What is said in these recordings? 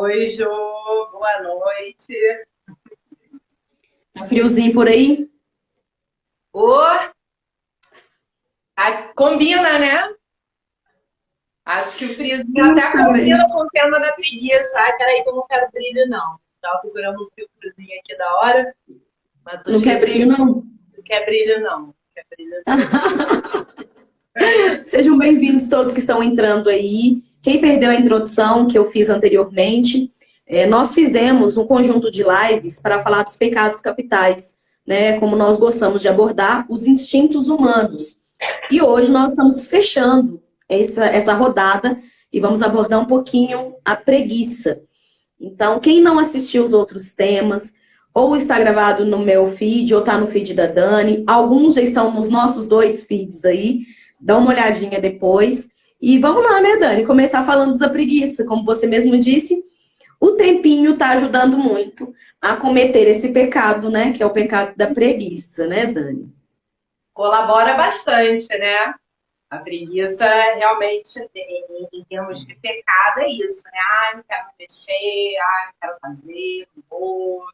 Oi, Jô, boa noite. Tá friozinho por aí? Ô, combina, né? Acho que o friozinho até combina Justamente. com o tema da preguiça. Ai, peraí, que eu não quero brilho, não. Estava procurando um filtrozinho aqui da hora, mas tô Não cheio quer de... brilho, não? Não quer brilho, não. Não quer brilho, não. Sejam bem-vindos todos que estão entrando aí. Quem perdeu a introdução que eu fiz anteriormente, nós fizemos um conjunto de lives para falar dos pecados capitais, né? Como nós gostamos de abordar os instintos humanos. E hoje nós estamos fechando essa rodada e vamos abordar um pouquinho a preguiça. Então, quem não assistiu os outros temas, ou está gravado no meu feed, ou está no feed da Dani, alguns já estão nos nossos dois feeds aí, dá uma olhadinha depois. E vamos lá, né, Dani? Começar falando da preguiça. Como você mesmo disse, o tempinho está ajudando muito a cometer esse pecado, né? Que é o pecado da preguiça, né, Dani? Colabora bastante, né? A preguiça realmente, em termos de pecado, é isso, né? Não quero mexer, não quero fazer, não vou.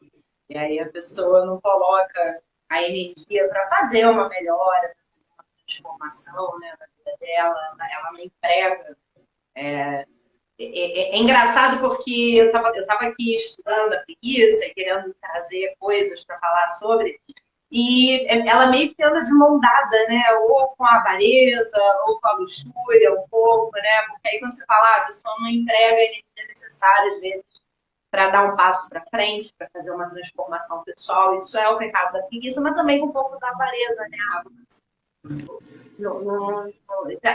E aí a pessoa não coloca a energia para fazer uma melhora, uma transformação, né, na vida dela, ela não emprega. É engraçado porque eu tava aqui estudando a preguiça e querendo trazer coisas para falar sobre, e ela meio que anda de mão dada, né? Ou com a avareza, ou com a luxúria, um pouco, né? Porque aí quando você fala, a pessoa não emprega a energia necessária, às vezes, para dar um passo para frente, para fazer uma transformação pessoal. Isso é o pecado da preguiça, mas também um pouco da avareza, né?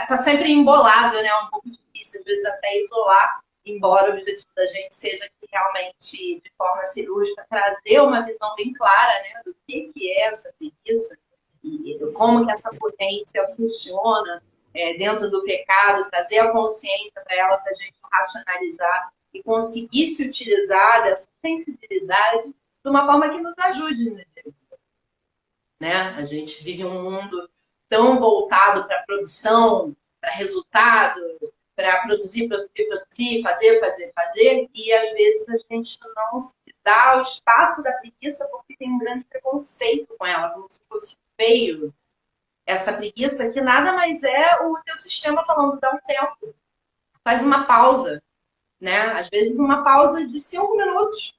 Tá sempre embolado, né? É um pouco difícil, às vezes, até isolar, embora o objetivo da gente seja que realmente, de forma cirúrgica, trazer uma visão bem clara, né, do que é essa preguiça e como que essa potência funciona dentro do pecado, trazer a consciência para ela, para a gente racionalizar e conseguir se utilizar dessa sensibilidade de uma forma que nos ajude, né? A gente vive um mundo tão voltado para produção, para resultado, para produzir, produzir, produzir, fazer, fazer, fazer, e às vezes a gente não se dá o espaço da preguiça porque tem um grande preconceito com ela, como se fosse feio. Essa preguiça que nada mais é o teu sistema falando, dá um tempo, faz uma pausa, né? Às vezes uma pausa de 5 minutos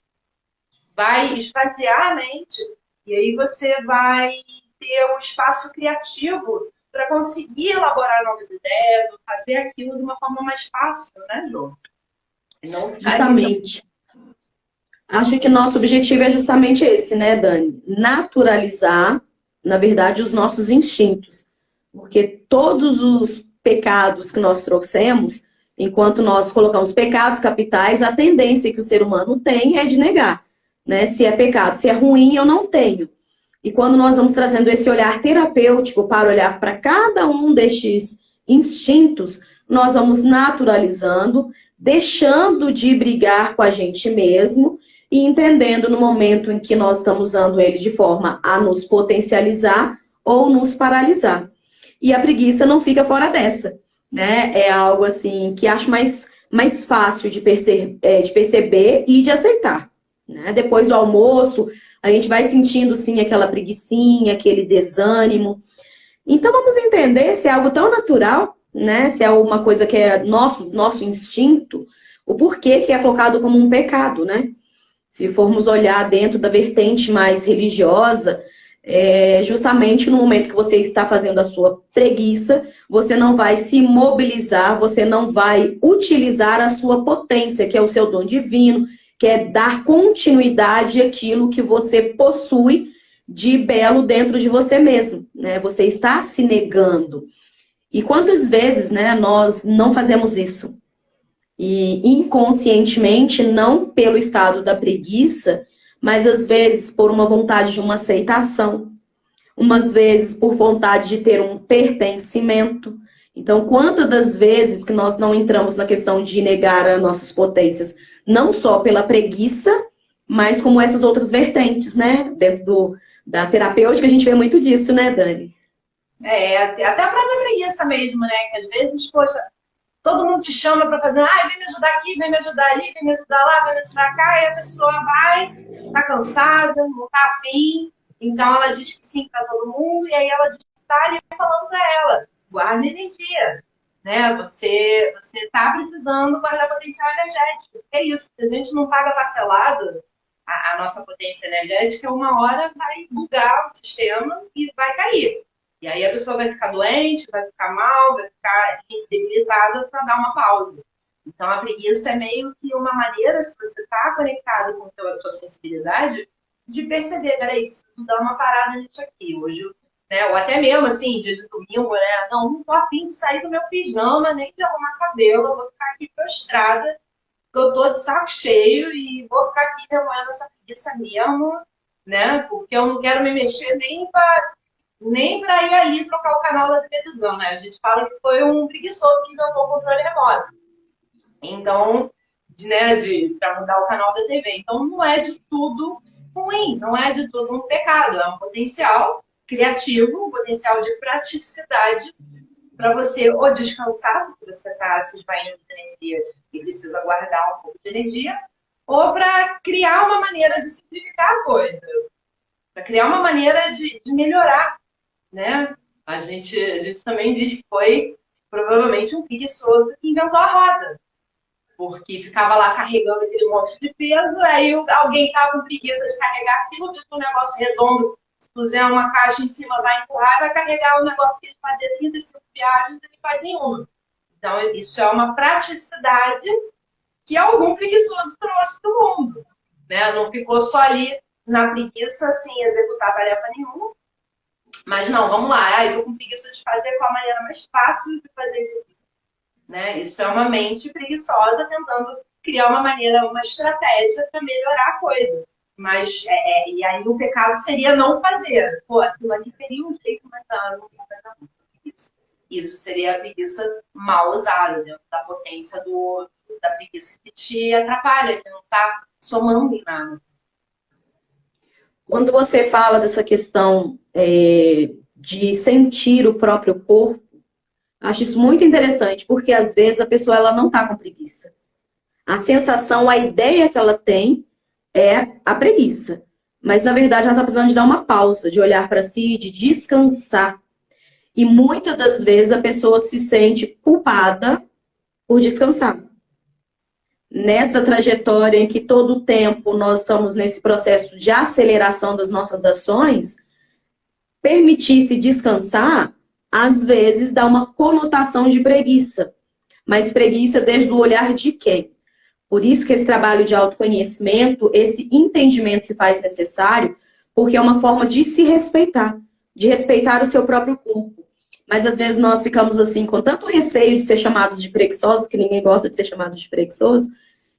vai esvaziar a mente e aí você vai ter um espaço criativo para conseguir elaborar novas ideias ou fazer aquilo de uma forma mais fácil, né, Jô? E não ficar ali. Justamente. Acho que nosso objetivo é justamente esse, né, Dani? Naturalizar, na verdade, os nossos instintos. Porque todos os pecados que nós trouxemos, enquanto nós colocamos pecados capitais, a tendência que o ser humano tem é de negar, né? Se é pecado, se é ruim, eu não tenho. E quando nós vamos trazendo esse olhar terapêutico para olhar para cada um destes instintos, nós vamos naturalizando, deixando de brigar com a gente mesmo e entendendo no momento em que nós estamos usando ele de forma a nos potencializar ou nos paralisar. E a preguiça não fica fora dessa, né? É algo assim que acho mais fácil de perceber e de aceitar, né? Depois do almoço, a gente vai sentindo sim aquela preguicinha, aquele desânimo. Então vamos entender se é algo tão natural, né? Se é uma coisa que é nosso instinto, o porquê que é colocado como um pecado, né? Se formos olhar dentro da vertente mais religiosa, justamente no momento que você está fazendo a sua preguiça, você não vai se mobilizar, você não vai utilizar a sua potência, que é o seu dom divino, que é dar continuidade àquilo que você possui de belo dentro de você mesmo, né? Você está se negando. E quantas vezes, né, nós não fazemos isso? E inconscientemente, não pelo estado da preguiça, mas às vezes por uma vontade de uma aceitação, umas vezes por vontade de ter um pertencimento. Então, quantas das vezes que nós não entramos na questão de negar as nossas potências, não só pela preguiça, mas como essas outras vertentes, né? Dentro da terapêutica, a gente vê muito disso, né, Dani? Até a própria preguiça mesmo, né? Que às vezes, poxa, todo mundo te chama para fazer, vem me ajudar aqui, vem me ajudar ali, vem me ajudar lá, vem me ajudar cá, e a pessoa vai, tá cansada, não tá afim, então ela diz que sim para todo mundo, e aí ela diz que tá ali falando para ela, guarda energia, né? Você tá precisando guardar potencial energético, é isso, se a gente não paga parcelado, a nossa potência energética, uma hora vai bugar o sistema e vai cair. E aí a pessoa vai ficar doente, vai ficar mal, vai ficar debilitada para dar uma pausa. Então a preguiça é meio que uma maneira, se você está conectado com a tua sensibilidade, de perceber, peraí, preciso dar uma parada nisso aqui. Hoje, né, ou até mesmo assim, dia de domingo, né? Não tô afim de sair do meu pijama, nem de arrumar cabelo, eu vou ficar aqui prostrada, que eu tô de saco cheio e vou ficar aqui remoendo essa preguiça mesmo, né? Porque eu não quero me mexer nem para ir ali trocar o canal da televisão, né? A gente fala que foi um preguiçoso que inventou o controle remoto. Então, né, para mudar o canal da TV. Então, não é de tudo ruim, não é de tudo um pecado. É um potencial criativo, um potencial de praticidade para você ou descansar, porque você está se esvaindo de energia e precisa guardar um pouco de energia, ou para criar uma maneira de simplificar a coisa, para criar uma maneira de melhorar, né? A gente também diz que foi provavelmente um preguiçoso que inventou a roda, porque ficava lá carregando aquele monte de peso, aí alguém estava com preguiça de carregar aquilo, viu que um negócio redondo, se puser uma caixa em cima, vai empurrar, vai carregar o negócio que ele fazia 35 viagens, ele faz em uma. Então, isso é uma praticidade que algum preguiçoso trouxe para o mundo, né? Não ficou só ali na preguiça, sem executar tarefa nenhuma. Mas não, vamos lá. Estou com preguiça de fazer, qual a maneira mais fácil de fazer isso aqui? Né? Isso é uma mente preguiçosa tentando criar uma maneira, uma estratégia para melhorar a coisa. Mas, e aí o pecado seria não fazer. Pô, aquilo ali teria um jeito, mas eu não vou fazer isso. Isso seria a preguiça mal usada, dentro da potência da preguiça que te atrapalha, que não está somando em nada. Quando você fala dessa questão de sentir o próprio corpo, acho isso muito interessante, porque às vezes a pessoa ela não está com preguiça. A sensação, a ideia que ela tem é a preguiça. Mas, na verdade, ela está precisando de dar uma pausa, de olhar para si, de descansar. E muitas das vezes a pessoa se sente culpada por descansar. Nessa trajetória em que todo o tempo nós estamos nesse processo de aceleração das nossas ações, permitir-se descansar, às vezes, dá uma conotação de preguiça. Mas preguiça desde o olhar de quem? Por isso que esse trabalho de autoconhecimento, esse entendimento se faz necessário, porque é uma forma de se respeitar, de respeitar o seu próprio corpo. Mas às vezes nós ficamos assim, com tanto receio de ser chamados de preguiçosos, que ninguém gosta de ser chamado de preguiçoso,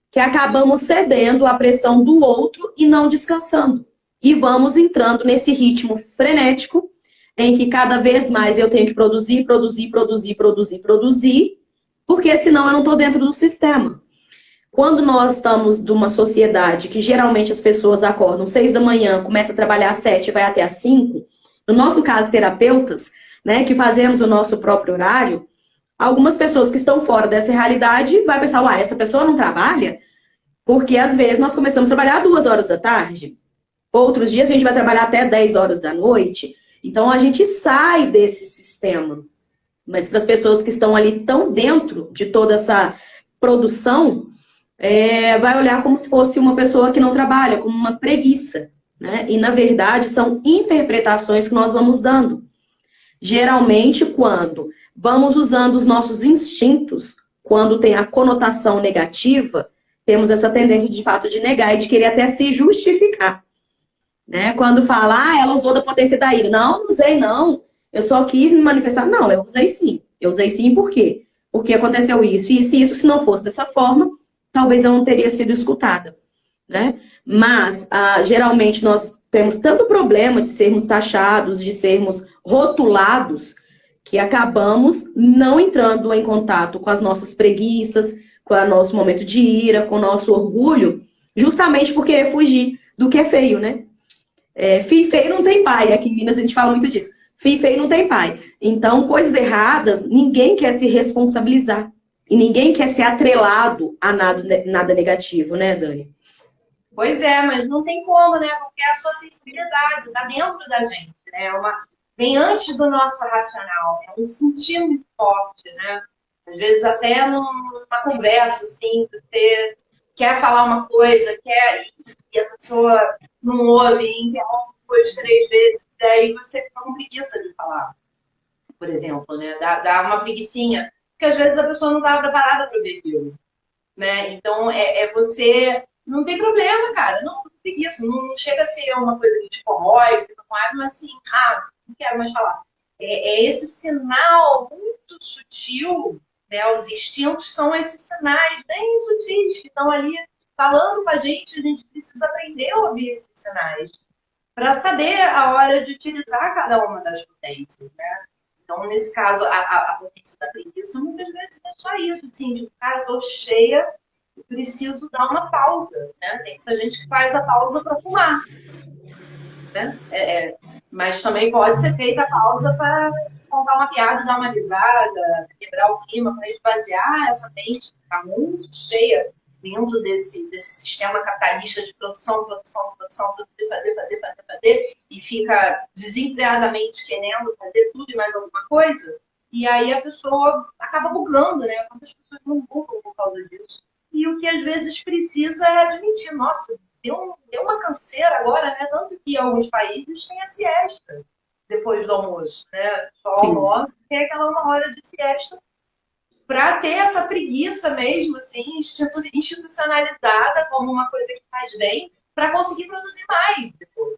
que acabamos cedendo à pressão do outro e não descansando. E vamos entrando nesse ritmo frenético, em que cada vez mais eu tenho que produzir, porque senão eu não estou dentro do sistema. Quando nós estamos numa sociedade que geralmente as pessoas acordam 6 da manhã, começa a trabalhar às 7 e vai até às 5, no nosso caso, terapeutas, né, que fazemos o nosso próprio horário, algumas pessoas que estão fora dessa realidade vai pensar, essa pessoa não trabalha? Porque às vezes nós começamos a trabalhar às 2 horas da tarde, outros dias a gente vai trabalhar até 10 horas da noite, então a gente sai desse sistema. Mas para as pessoas que estão ali tão dentro de toda essa produção, vai olhar como se fosse uma pessoa que não trabalha, como uma preguiça, né? E, na verdade, são interpretações que nós vamos dando. Geralmente, quando vamos usando os nossos instintos, quando tem a conotação negativa, temos essa tendência, de fato, de negar e de querer até se justificar. Né? Quando fala, ela usou da potência da ira. Não usei, não. Eu só quis me manifestar. Não, eu usei sim. Eu usei sim por quê? Porque aconteceu isso, isso e isso. Se não fosse dessa forma, talvez eu não teria sido escutada, né? Mas, geralmente, nós temos tanto problema de sermos taxados, de sermos rotulados, que acabamos não entrando em contato com as nossas preguiças, com o nosso momento de ira, com o nosso orgulho, justamente por querer fugir do que é feio, né? Filho feio não tem pai. Aqui em Minas a gente fala muito disso. Filho feio não tem pai. Então, coisas erradas, ninguém quer se responsabilizar. E ninguém quer ser atrelado a nada negativo, né, Dani? Pois é, mas não tem como, né? Porque a sua sensibilidade está dentro da gente, né? Vem antes do nosso racional, é um sentir muito forte, né? Às vezes até numa conversa, assim, você quer falar uma coisa, e a pessoa não ouve, interrompe 2, 3 vezes, e aí você fica com preguiça de falar, por exemplo, né? Dá uma preguicinha, porque às vezes a pessoa não está preparada para ouvir aquilo, né? Então, você... Não tem problema, cara. Não, preguiça. Não chega a ser uma coisa que te corrói, fica com raiva, mas assim, não quero mais falar. É esse sinal muito sutil, né? Os instintos são esses sinais bem sutis que estão ali falando com a gente precisa aprender a ouvir esses sinais para saber a hora de utilizar cada uma das potências, né? Então, nesse caso, a potência da preguiça muitas vezes é só isso, assim, de cara, tô cheia, preciso dar uma pausa, né? Tem muita gente que faz a pausa para fumar, né? Mas também pode ser feita a pausa para contar uma piada, dar uma risada, quebrar o clima, para esvaziar essa mente que está muito cheia dentro desse sistema capitalista de produção, fazer, e fica desempregadamente querendo fazer tudo e mais alguma coisa, e aí a pessoa acaba bugando, né? Quantas pessoas não bugam por causa disso? E o que às vezes precisa é admitir, nossa, deu uma canseira agora, né? Tanto que em alguns países tem a siesta depois do almoço, né? Só almoço, tem aquela 1 hora de siesta para ter essa preguiça mesmo, assim, institucionalizada como uma coisa que faz bem, para conseguir produzir mais depois.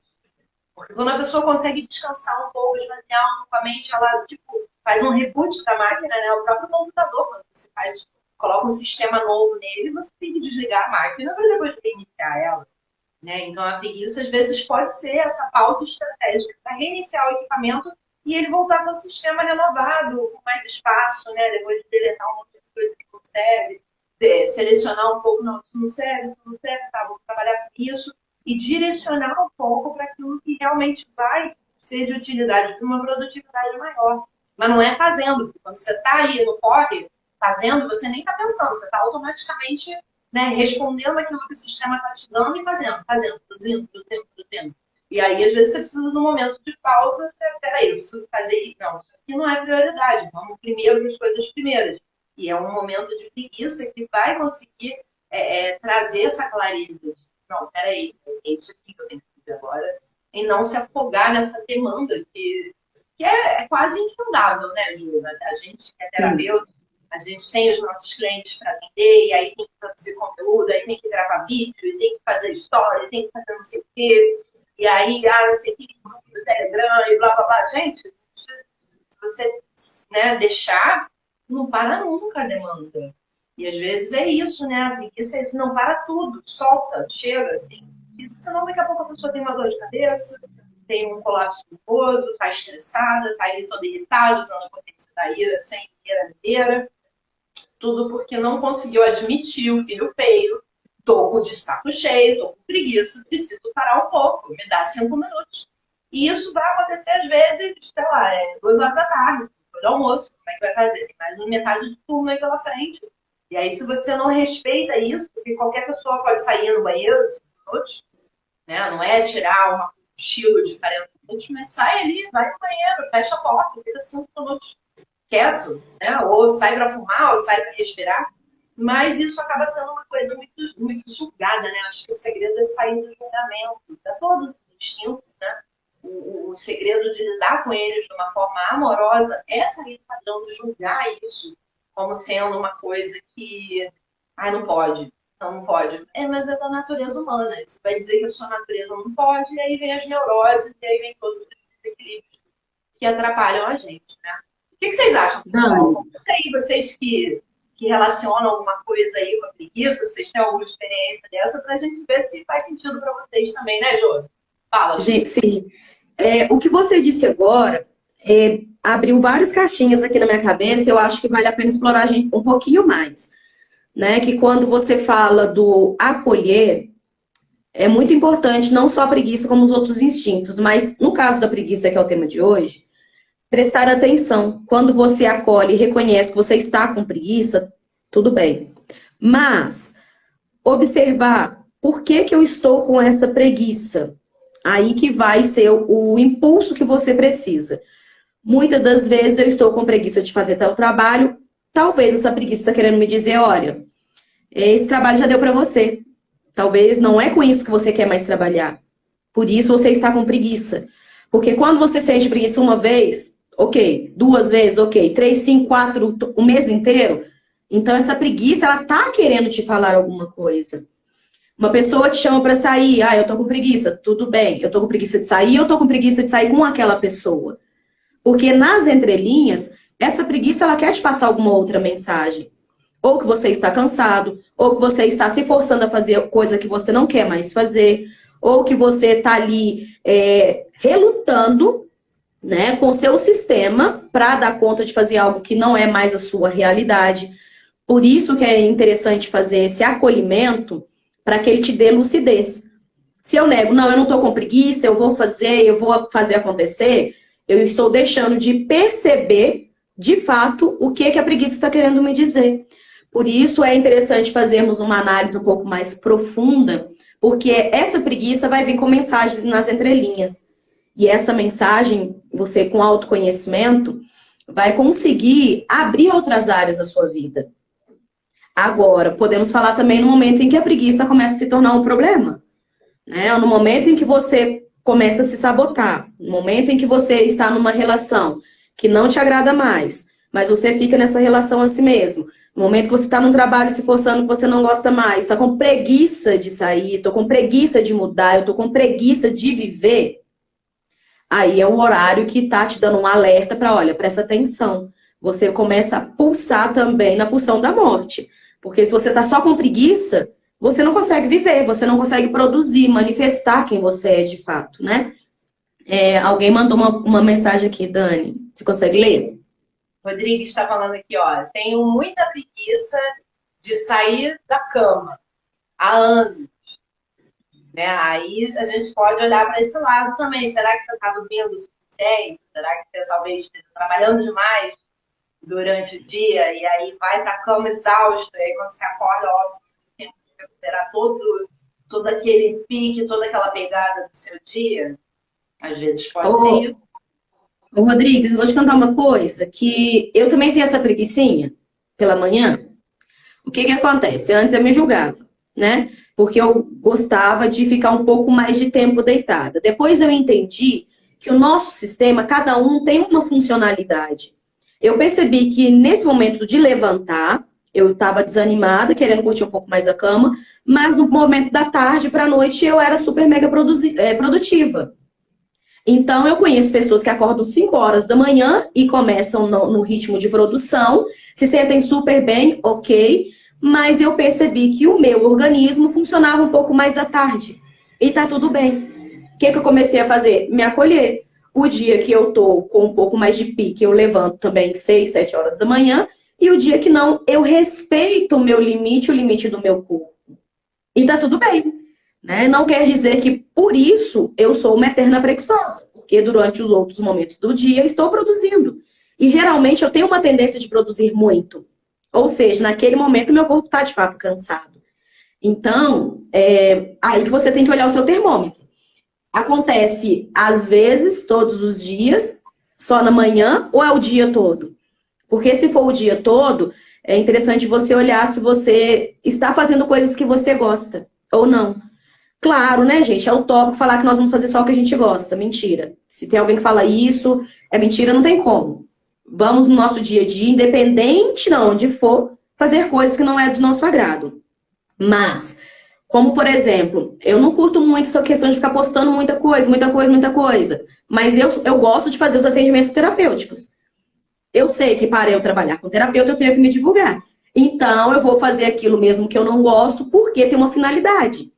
Porque quando a pessoa consegue descansar um pouco, esvaziar um pouco a mente, ela, tipo, faz um reboot da máquina, né? O próprio computador, quando você coloca um sistema novo nele, você tem que desligar a máquina para depois reiniciar ela, né? Então, a preguiça, às vezes, pode ser essa pausa estratégica para reiniciar o equipamento e ele voltar para um sistema renovado, com mais espaço, né? Depois de deletar um monte de coisa que não serve, selecionar um pouco, não, isso não serve, tá, vou trabalhar com isso, e direcionar um pouco para aquilo que realmente vai ser de utilidade, para uma produtividade maior. Mas não é fazendo, porque quando você está ali no corre, fazendo, você nem está pensando, você está automaticamente, né, respondendo aquilo que o sistema está te dando e fazendo, produzindo. E aí, às vezes, você precisa de um momento de pausa. Peraí, eu preciso fazer isso. Não, isso aqui não é prioridade. Vamos primeiro as coisas primeiras. E é um momento de preguiça que vai conseguir trazer essa clareza. Não, peraí, é isso aqui que eu tenho que fazer agora. E não se afogar nessa demanda que é quase infindável, né, Ju? A gente que é terapeuta, a gente tem os nossos clientes para atender, e aí tem que produzir conteúdo, aí tem que gravar vídeo, e tem que fazer história, tem que fazer não sei o quê. E aí, não sei o que, grupo do Telegram e blá, blá, blá. Gente, se você, né, deixar, não para nunca a demanda. E às vezes é isso, né? A preguiça é isso, não para tudo, solta, chega, assim. E senão daqui a pouco a pessoa tem uma dor de cabeça, tem um colapso nervoso, está estressada, está ali toda irritada, usando a potência da ira sem inteira. Tudo porque não conseguiu admitir o filho feio. Tô de saco cheio, tô com preguiça, preciso parar um pouco, me dá 5 minutos. E isso vai acontecer às vezes, sei lá, 2 horas da tarde, depois do almoço, como é que vai fazer? Tem mais metade do turno aí pela frente. E aí, se você não respeita isso, porque qualquer pessoa pode sair no banheiro 5 minutos, né? Não é tirar um cochilo de 40 minutos, mas sai ali, vai no banheiro, fecha a porta, fica 5 minutos quieto, né? Ou sai para fumar, ou sai para respirar. Mas isso acaba sendo uma coisa muito, muito julgada, né? Acho que o segredo é sair do julgamento, de todos os instintos, né? O segredo de lidar com eles de uma forma amorosa é sair do padrão de julgar isso como sendo uma coisa que, não pode, não pode. Mas é da natureza humana. Você vai dizer que a sua natureza não pode, e aí vem as neuroses, e aí vem todos os desequilíbrios que atrapalham a gente, né? O que vocês acham? Não. Aí vocês que relacionam alguma coisa aí com a preguiça, vocês têm alguma experiência dessa, para a gente ver se faz sentido para vocês também, né, Jô? Fala. Gente, sim. O que você disse agora abriu várias caixinhas aqui na minha cabeça, eu acho que vale a pena explorar a gente um pouquinho mais. Né? Que quando você fala do acolher, é muito importante não só a preguiça como os outros instintos, mas no caso da preguiça, que é o tema de hoje, prestar atenção. Quando você acolhe e reconhece que você está com preguiça, tudo bem. Mas observar por que que eu estou com essa preguiça. Aí que vai ser o impulso que você precisa. Muitas das vezes eu estou com preguiça de fazer tal trabalho, talvez essa preguiça está querendo me dizer, olha, esse trabalho já deu para você. Talvez não é com isso que você quer mais trabalhar. Por isso você está com preguiça. Porque quando você sente preguiça uma vez, ok. 2 vezes, ok. 3, 5, 4, o mês inteiro. Então essa preguiça, ela tá querendo te falar alguma coisa. Uma pessoa te chama para sair, eu tô com preguiça. Tudo bem, eu tô com preguiça de sair, eu tô com preguiça de sair com aquela pessoa. Porque nas entrelinhas, essa preguiça, ela quer te passar alguma outra mensagem. Ou que você está cansado, ou que você está se forçando a fazer coisa que você não quer mais fazer, ou que você está ali relutando, né, com o seu sistema para dar conta de fazer algo que não é mais a sua realidade. Por isso que é interessante fazer esse acolhimento para que ele te dê lucidez. Se eu nego, não, eu não estou com preguiça, eu vou fazer acontecer, eu estou deixando de perceber, de fato, o que a preguiça está querendo me dizer. Por isso é interessante fazermos uma análise um pouco mais profunda, porque essa preguiça vai vir com mensagens nas entrelinhas. E essa mensagem, você com autoconhecimento, vai conseguir abrir outras áreas da sua vida. Agora, podemos falar também no momento em que a preguiça começa a se tornar um problema. Né? No momento em que você começa a se sabotar, no momento em que você está numa relação que não te agrada mais, mas você fica nessa relação a si mesmo, no momento que você está num trabalho se forçando que você não gosta mais, está com preguiça de sair, estou com preguiça de mudar, eu estou com preguiça de viver, aí é o horário que está te dando um alerta para, olha, presta atenção. Você começa a pulsar também na pulsão da morte. Porque se você está só com preguiça, você não consegue viver, você não consegue produzir, manifestar quem você é de fato, né? Alguém mandou uma mensagem aqui, Dani. Você consegue ler? Rodrigues está falando aqui, ó. Tenho muita preguiça de sair da cama há anos. Né? Aí a gente pode olhar para esse lado também. Será que você está dormindo o suficiente? Será que você talvez esteja trabalhando demais durante o dia? E aí vai para a cama exausto. E aí quando você acorda, óbvio, tem que recuperar todo aquele pique, toda aquela pegada do seu dia. Às vezes pode ser. Ô, Rodrigues, eu vou te contar uma coisa, que eu também tenho essa preguicinha pela manhã. O que acontece? Antes eu me julgava, né? Porque eu gostava de ficar um pouco mais de tempo deitada. Depois eu entendi que o nosso sistema, cada um tem uma funcionalidade. Eu percebi que nesse momento de levantar, eu estava desanimada, querendo curtir um pouco mais a cama, mas no momento da tarde para a noite eu era super mega produtiva. Então, eu conheço pessoas que acordam 5 horas da manhã e começam no ritmo de produção, se sentem super bem, ok, mas eu percebi que o meu organismo funcionava um pouco mais à tarde. E tá tudo bem. O que eu comecei a fazer? Me acolher. O dia que eu tô com um pouco mais de pique, eu levanto também 6, 7 horas da manhã, e o dia que não, eu respeito o meu limite, o limite do meu corpo. E tá tudo bem. Né? Não quer dizer que, por isso, eu sou uma eterna preguiçosa, porque durante os outros momentos do dia eu estou produzindo. E, geralmente, eu tenho uma tendência de produzir muito. Ou seja, naquele momento, meu corpo está, de fato, cansado. Então, aí que você tem que olhar o seu termômetro. Acontece, às vezes, todos os dias, só na manhã, ou é o dia todo? Porque se for o dia todo, é interessante você olhar se você está fazendo coisas que você gosta ou não. Claro, né, gente? É utópico falar que nós vamos fazer só o que a gente gosta. Mentira. Se tem alguém que fala isso, é mentira, não tem como. Vamos no nosso dia a dia, independente de onde for, fazer coisas que não é do nosso agrado. Mas, como por exemplo, eu não curto muito essa questão de ficar postando muita coisa. Mas eu gosto de fazer os atendimentos terapêuticos. Eu sei que para eu trabalhar com terapeuta, eu tenho que me divulgar. Então, eu vou fazer aquilo mesmo que eu não gosto, porque tem uma finalidade.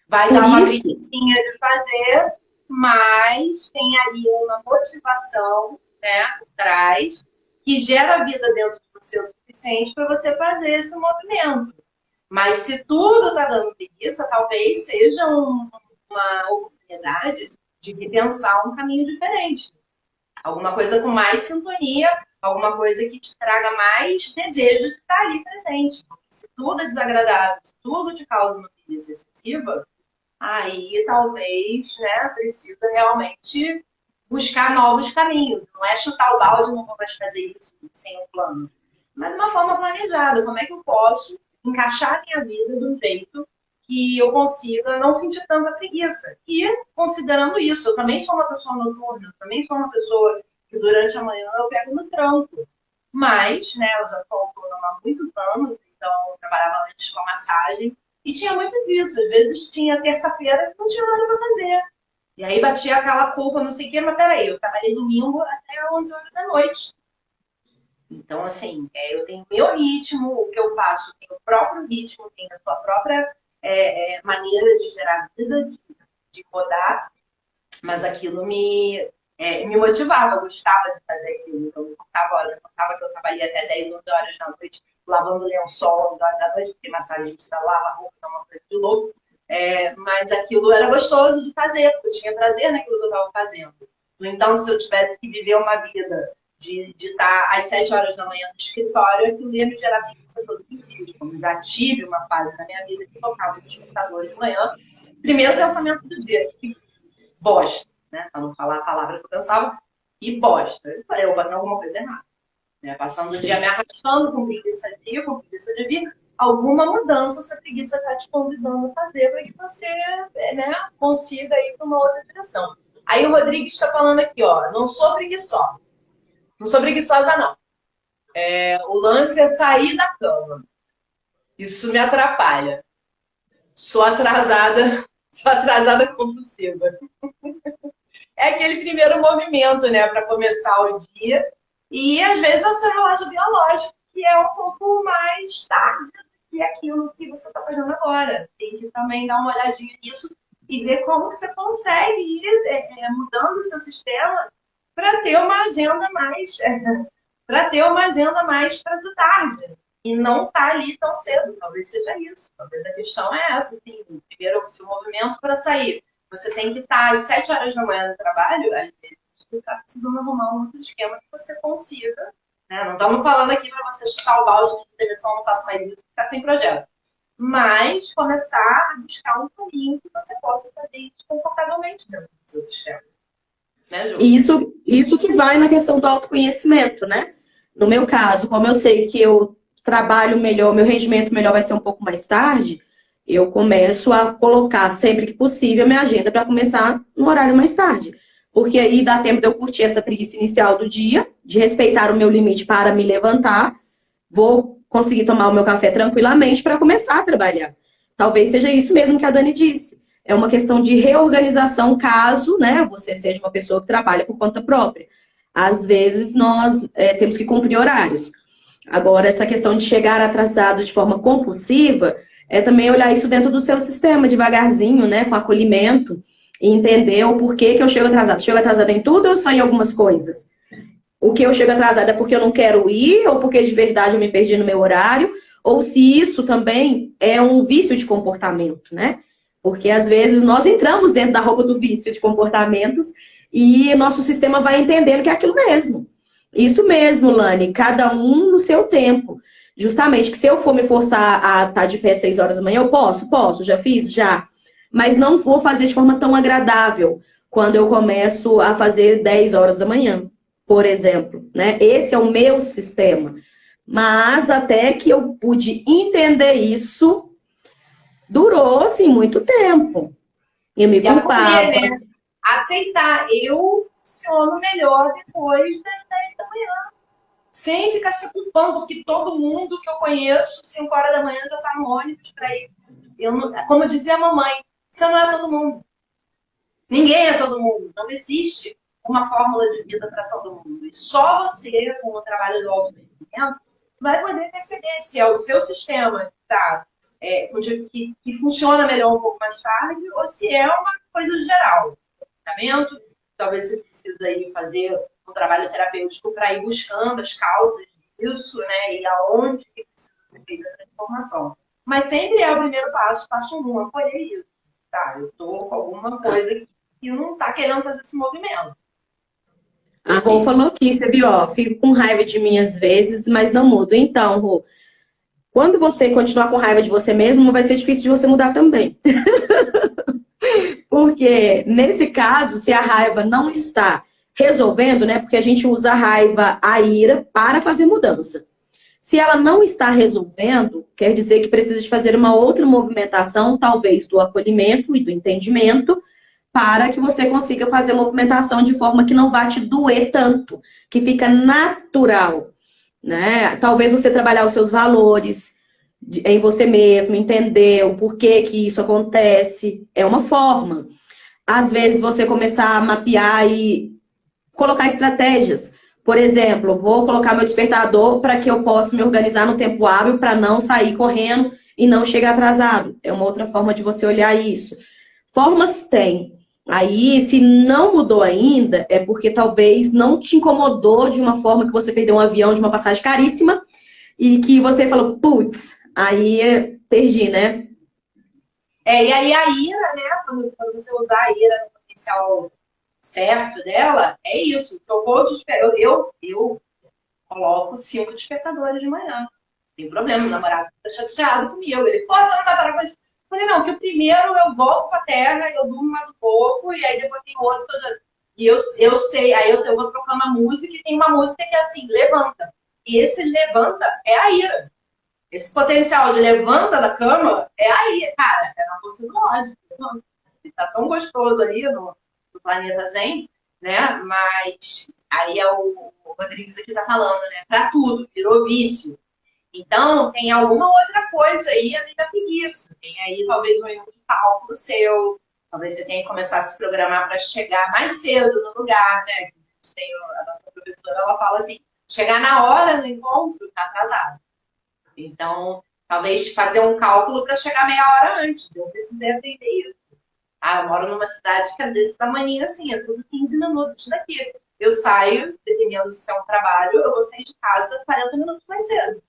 Vai dar uma preguicinha de fazer, mas tem ali uma motivação, né, por trás, que gera vida dentro do seu suficiente para você fazer esse movimento. Mas se tudo está dando preguiça, talvez seja uma oportunidade de repensar um caminho diferente. Alguma coisa com mais sintonia alguma coisa que te traga mais desejo de estar ali presente. Porque se tudo é desagradável, se tudo te causa uma preguiça excessiva, aí talvez, né, precisa realmente buscar novos caminhos. Não é chutar o balde, não vou mais fazer isso sem um plano. Mas de uma forma planejada. Como é que eu posso encaixar a minha vida de um jeito que eu consiga não sentir tanta preguiça? E, considerando isso, eu também sou uma pessoa noturna, eu também sou uma pessoa que durante a manhã eu pego no tranco. Mas, né, eu já sou autônoma há muitos anos, então eu trabalhava antes com massagem, e tinha muito disso. Às vezes tinha terça-feira que não tinha nada para fazer. E aí batia aquela culpa, não sei o quê, mas peraí, eu trabalhei domingo até 11 horas da noite. Então, assim, eu tenho meu ritmo, o que eu faço tem o próprio ritmo, tem a sua própria maneira de gerar vida, de rodar, mas aquilo me motivava, eu gostava de fazer aquilo. Então, eu contava que eu trabalhei até 10, 11 horas da noite, lavando lençol, 11 horas da noite, porque massagem a gente lava a roupa, é uma coisa de louco. Mas aquilo era gostoso de fazer, porque eu tinha prazer naquilo que eu estava fazendo. No entanto, se eu tivesse que viver uma vida de estar às 7 horas da manhã no escritório, aquilo ia me gerar preguiça todos os dias. Como já tive uma fase na minha vida que tocava no despertador de manhã, primeiro pensamento do dia, que bosta, né? Para não falar a palavra que eu pensava, que bosta. Eu falei, eu botei alguma coisa errada. Né? Passando o dia me arrastando com preguiça de ir, com preguiça de vir, alguma mudança essa preguiça está te convidando a fazer para que você, né, consiga ir para uma outra direção. Aí o Rodrigues está falando aqui, ó, não sou preguiçosa. Não sou preguiçosa, não. O lance é sair da cama. Isso me atrapalha. Sou atrasada compulsiva. É aquele primeiro movimento, né, para começar o dia. E às vezes é o seu relógio biológico, que é um pouco mais tarde do que aquilo que você está fazendo agora. Tem que também dar uma olhadinha nisso e ver como você consegue ir mudando o seu sistema para ter uma agenda mais para de tarde e não estar ali tão cedo. Talvez seja isso. Talvez a questão é essa, assim, primeiro se o movimento para sair. Você tem que estar às 7 horas da manhã no trabalho, às vezes você está precisando arrumar um outro esquema que você consiga. Né? Não estamos falando aqui para você chutar o balde de demissão, não faço mais isso, ficar sem projeto. Mas começar a buscar um caminho que você possa fazer isso confortavelmente dentro do seu sistema. Né, Ju? Isso que vai na questão do autoconhecimento, né? No meu caso, como eu sei que eu trabalho melhor, meu rendimento melhor vai ser um pouco mais tarde, eu começo a colocar sempre que possível a minha agenda para começar no horário mais tarde. Porque aí dá tempo de eu curtir essa preguiça inicial do dia, de respeitar o meu limite para me levantar, vou conseguir tomar o meu café tranquilamente para começar a trabalhar. Talvez seja isso mesmo que a Dani disse. É uma questão de reorganização caso, né, você seja uma pessoa que trabalha por conta própria. Às vezes nós temos que cumprir horários. Agora, essa questão de chegar atrasado de forma compulsiva é também olhar isso dentro do seu sistema, devagarzinho, né, com acolhimento, e entender o porquê que eu chego atrasado. Chego atrasada em tudo ou só em algumas coisas? O que eu chego atrasada é porque eu não quero ir, ou porque de verdade eu me perdi no meu horário, ou se isso também é um vício de comportamento, né? Porque às vezes nós entramos dentro da roupa do vício de comportamentos e nosso sistema vai entendendo que é aquilo mesmo. Isso mesmo, Lani, cada um no seu tempo. Justamente que se eu for me forçar a estar de pé às 6 horas da manhã, eu posso, já fiz, já. Mas não vou fazer de forma tão agradável quando eu começo a fazer 10 horas da manhã, por exemplo, né? Esse é o meu sistema. Mas até que eu pude entender isso, durou, assim, muito tempo. Eu me culpava. Acolher, né? Aceitar. Eu funciono melhor depois das 10 da manhã. Sem ficar se culpando, porque todo mundo que eu conheço, 5 horas da manhã, já está no ônibus para ir. Como dizia a mamãe, você não é todo mundo. Ninguém é todo mundo. Não existe uma fórmula de vida para todo mundo. E só você, com o trabalho do autoconhecimento, vai poder perceber se é o seu sistema que funciona melhor um pouco mais tarde ou se é uma coisa geral. Comportamento, talvez você precise aí fazer um trabalho terapêutico para ir buscando as causas disso, né? E aonde que precisa ser feita a transformação. Mas sempre é o primeiro passo, passo 1, acolher isso. Tá, eu estou com alguma coisa que não está querendo fazer esse movimento. A Rô falou aqui, você viu, ó, fico com raiva de mim às vezes, mas não mudo. Então, Rô, quando você continuar com raiva de você mesmo, vai ser difícil de você mudar também. Porque, nesse caso, se a raiva não está resolvendo, né? Porque a gente usa a raiva, a ira, para fazer mudança. Se ela não está resolvendo, quer dizer que precisa de fazer uma outra movimentação, talvez do acolhimento e do entendimento, para que você consiga fazer a movimentação de forma que não vá te doer tanto, que fica natural, né? Talvez você trabalhar os seus valores em você mesmo, entender o porquê que isso acontece, é uma forma. Às vezes você começar a mapear e colocar estratégias. Por exemplo, vou colocar meu despertador para que eu possa me organizar no tempo hábil para não sair correndo e não chegar atrasado. É uma outra forma de você olhar isso. Formas tem. Aí, se não mudou ainda, é porque talvez não te incomodou de uma forma que você perdeu um avião de uma passagem caríssima e que você falou, putz, aí perdi, né? E aí a ira, né? Quando você usar a ira no potencial certo dela, é isso. Eu coloco 5 despertadores de manhã. Não tem problema, o namorado fica chateado comigo. Ele, pô, você não tá parando com isso? Eu falei, não, que o primeiro eu volto pra terra, eu durmo mais um pouco, e aí depois tem outro que eu já... E eu sei, aí eu vou trocando a música, e tem uma música que é assim, levanta. E esse levanta é a ira. Esse potencial de levanta da cama é aí, cara, é na força do ódio. Tá tão gostoso ali no planeta Zen, né? Mas aí é o Rodrigues aqui tá falando, né? Pra tudo, virou vício. Então, tem alguma outra coisa aí além da preguiça. Tem aí talvez um erro de cálculo seu. Talvez você tenha que começar a se programar para chegar mais cedo no lugar, né? A nossa professora, ela fala assim, chegar na hora no encontro, tá atrasado. Então, talvez fazer um cálculo para chegar meia hora antes. Eu precisei aprender isso. Eu moro numa cidade que é desse tamanho assim, é tudo 15 minutos daqui. Eu saio, dependendo se é um trabalho, eu vou sair de casa 40 minutos mais cedo.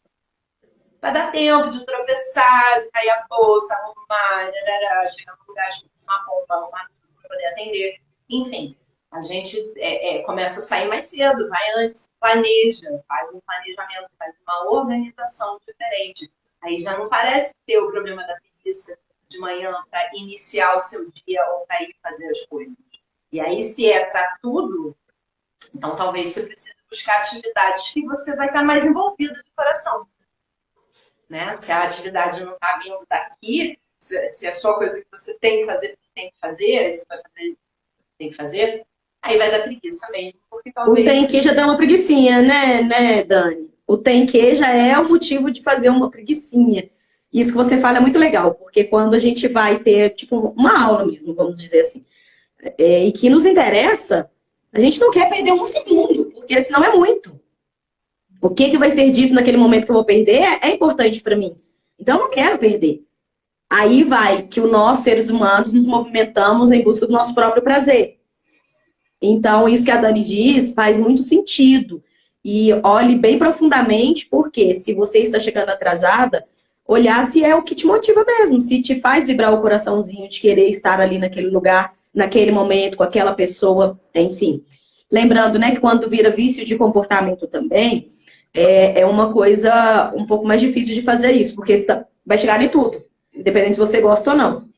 Vai dar tempo de tropeçar, de cair a bolsa, arrumar, chegar no lugar, uma roupa, arrumar tudo para poder atender. Enfim, a gente começa a sair mais cedo, vai antes, planeja, faz um planejamento, faz uma organização diferente. Aí já não parece ser o problema da preguiça de manhã para iniciar o seu dia ou para ir fazer as coisas. E aí, se é para tudo, então talvez você precise buscar atividades que você vai estar mais envolvido de coração. Né? Se a atividade não está vindo daqui, se é só coisa que você tem que fazer, tem que fazer, você vai fazer, tem que fazer, aí vai dar preguiça mesmo. Porque talvez... O tem que já dá uma preguicinha, né, Dani? O tem que já é o motivo de fazer uma preguicinha. Isso que você fala é muito legal, porque quando a gente vai ter, tipo, uma aula mesmo, vamos dizer assim, e que nos interessa, a gente não quer perder um segundo, porque senão é muito. O que vai ser dito naquele momento que eu vou perder é importante para mim. Então, eu não quero perder. Aí vai que nós, seres humanos, nos movimentamos em busca do nosso próprio prazer. Então, isso que a Dani diz faz muito sentido. E olhe bem profundamente, porque se você está chegando atrasada, olhar se é o que te motiva mesmo, se te faz vibrar o coraçãozinho de querer estar ali naquele lugar, naquele momento, com aquela pessoa, enfim. Lembrando, né, que quando vira vício de comportamento também, é uma coisa um pouco mais difícil de fazer isso, porque você vai chegar em tudo, independente se você gosta ou não.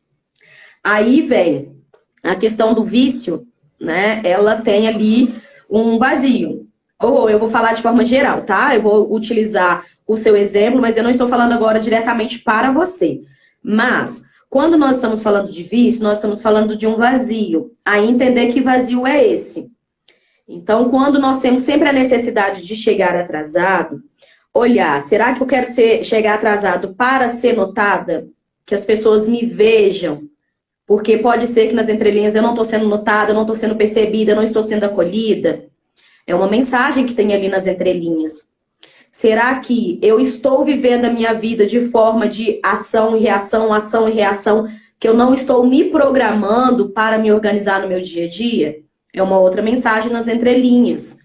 Aí vem a questão do vício, né? Ela tem ali um vazio. Ou eu vou falar de forma geral, tá? Eu vou utilizar o seu exemplo, mas eu não estou falando agora diretamente para você. Mas, quando nós estamos falando de vício, nós estamos falando de um vazio. Aí entender que vazio é esse. Então, quando nós temos sempre a necessidade de chegar atrasado, olhar, será que eu quero chegar atrasado para ser notada? Que as pessoas me vejam? Porque pode ser que nas entrelinhas eu não estou sendo notada, eu não estou sendo percebida, eu não estou sendo acolhida. É uma mensagem que tem ali nas entrelinhas. Será que eu estou vivendo a minha vida de forma de ação e reação, que eu não estou me programando para me organizar no meu dia a dia? É uma outra mensagem nas entrelinhas.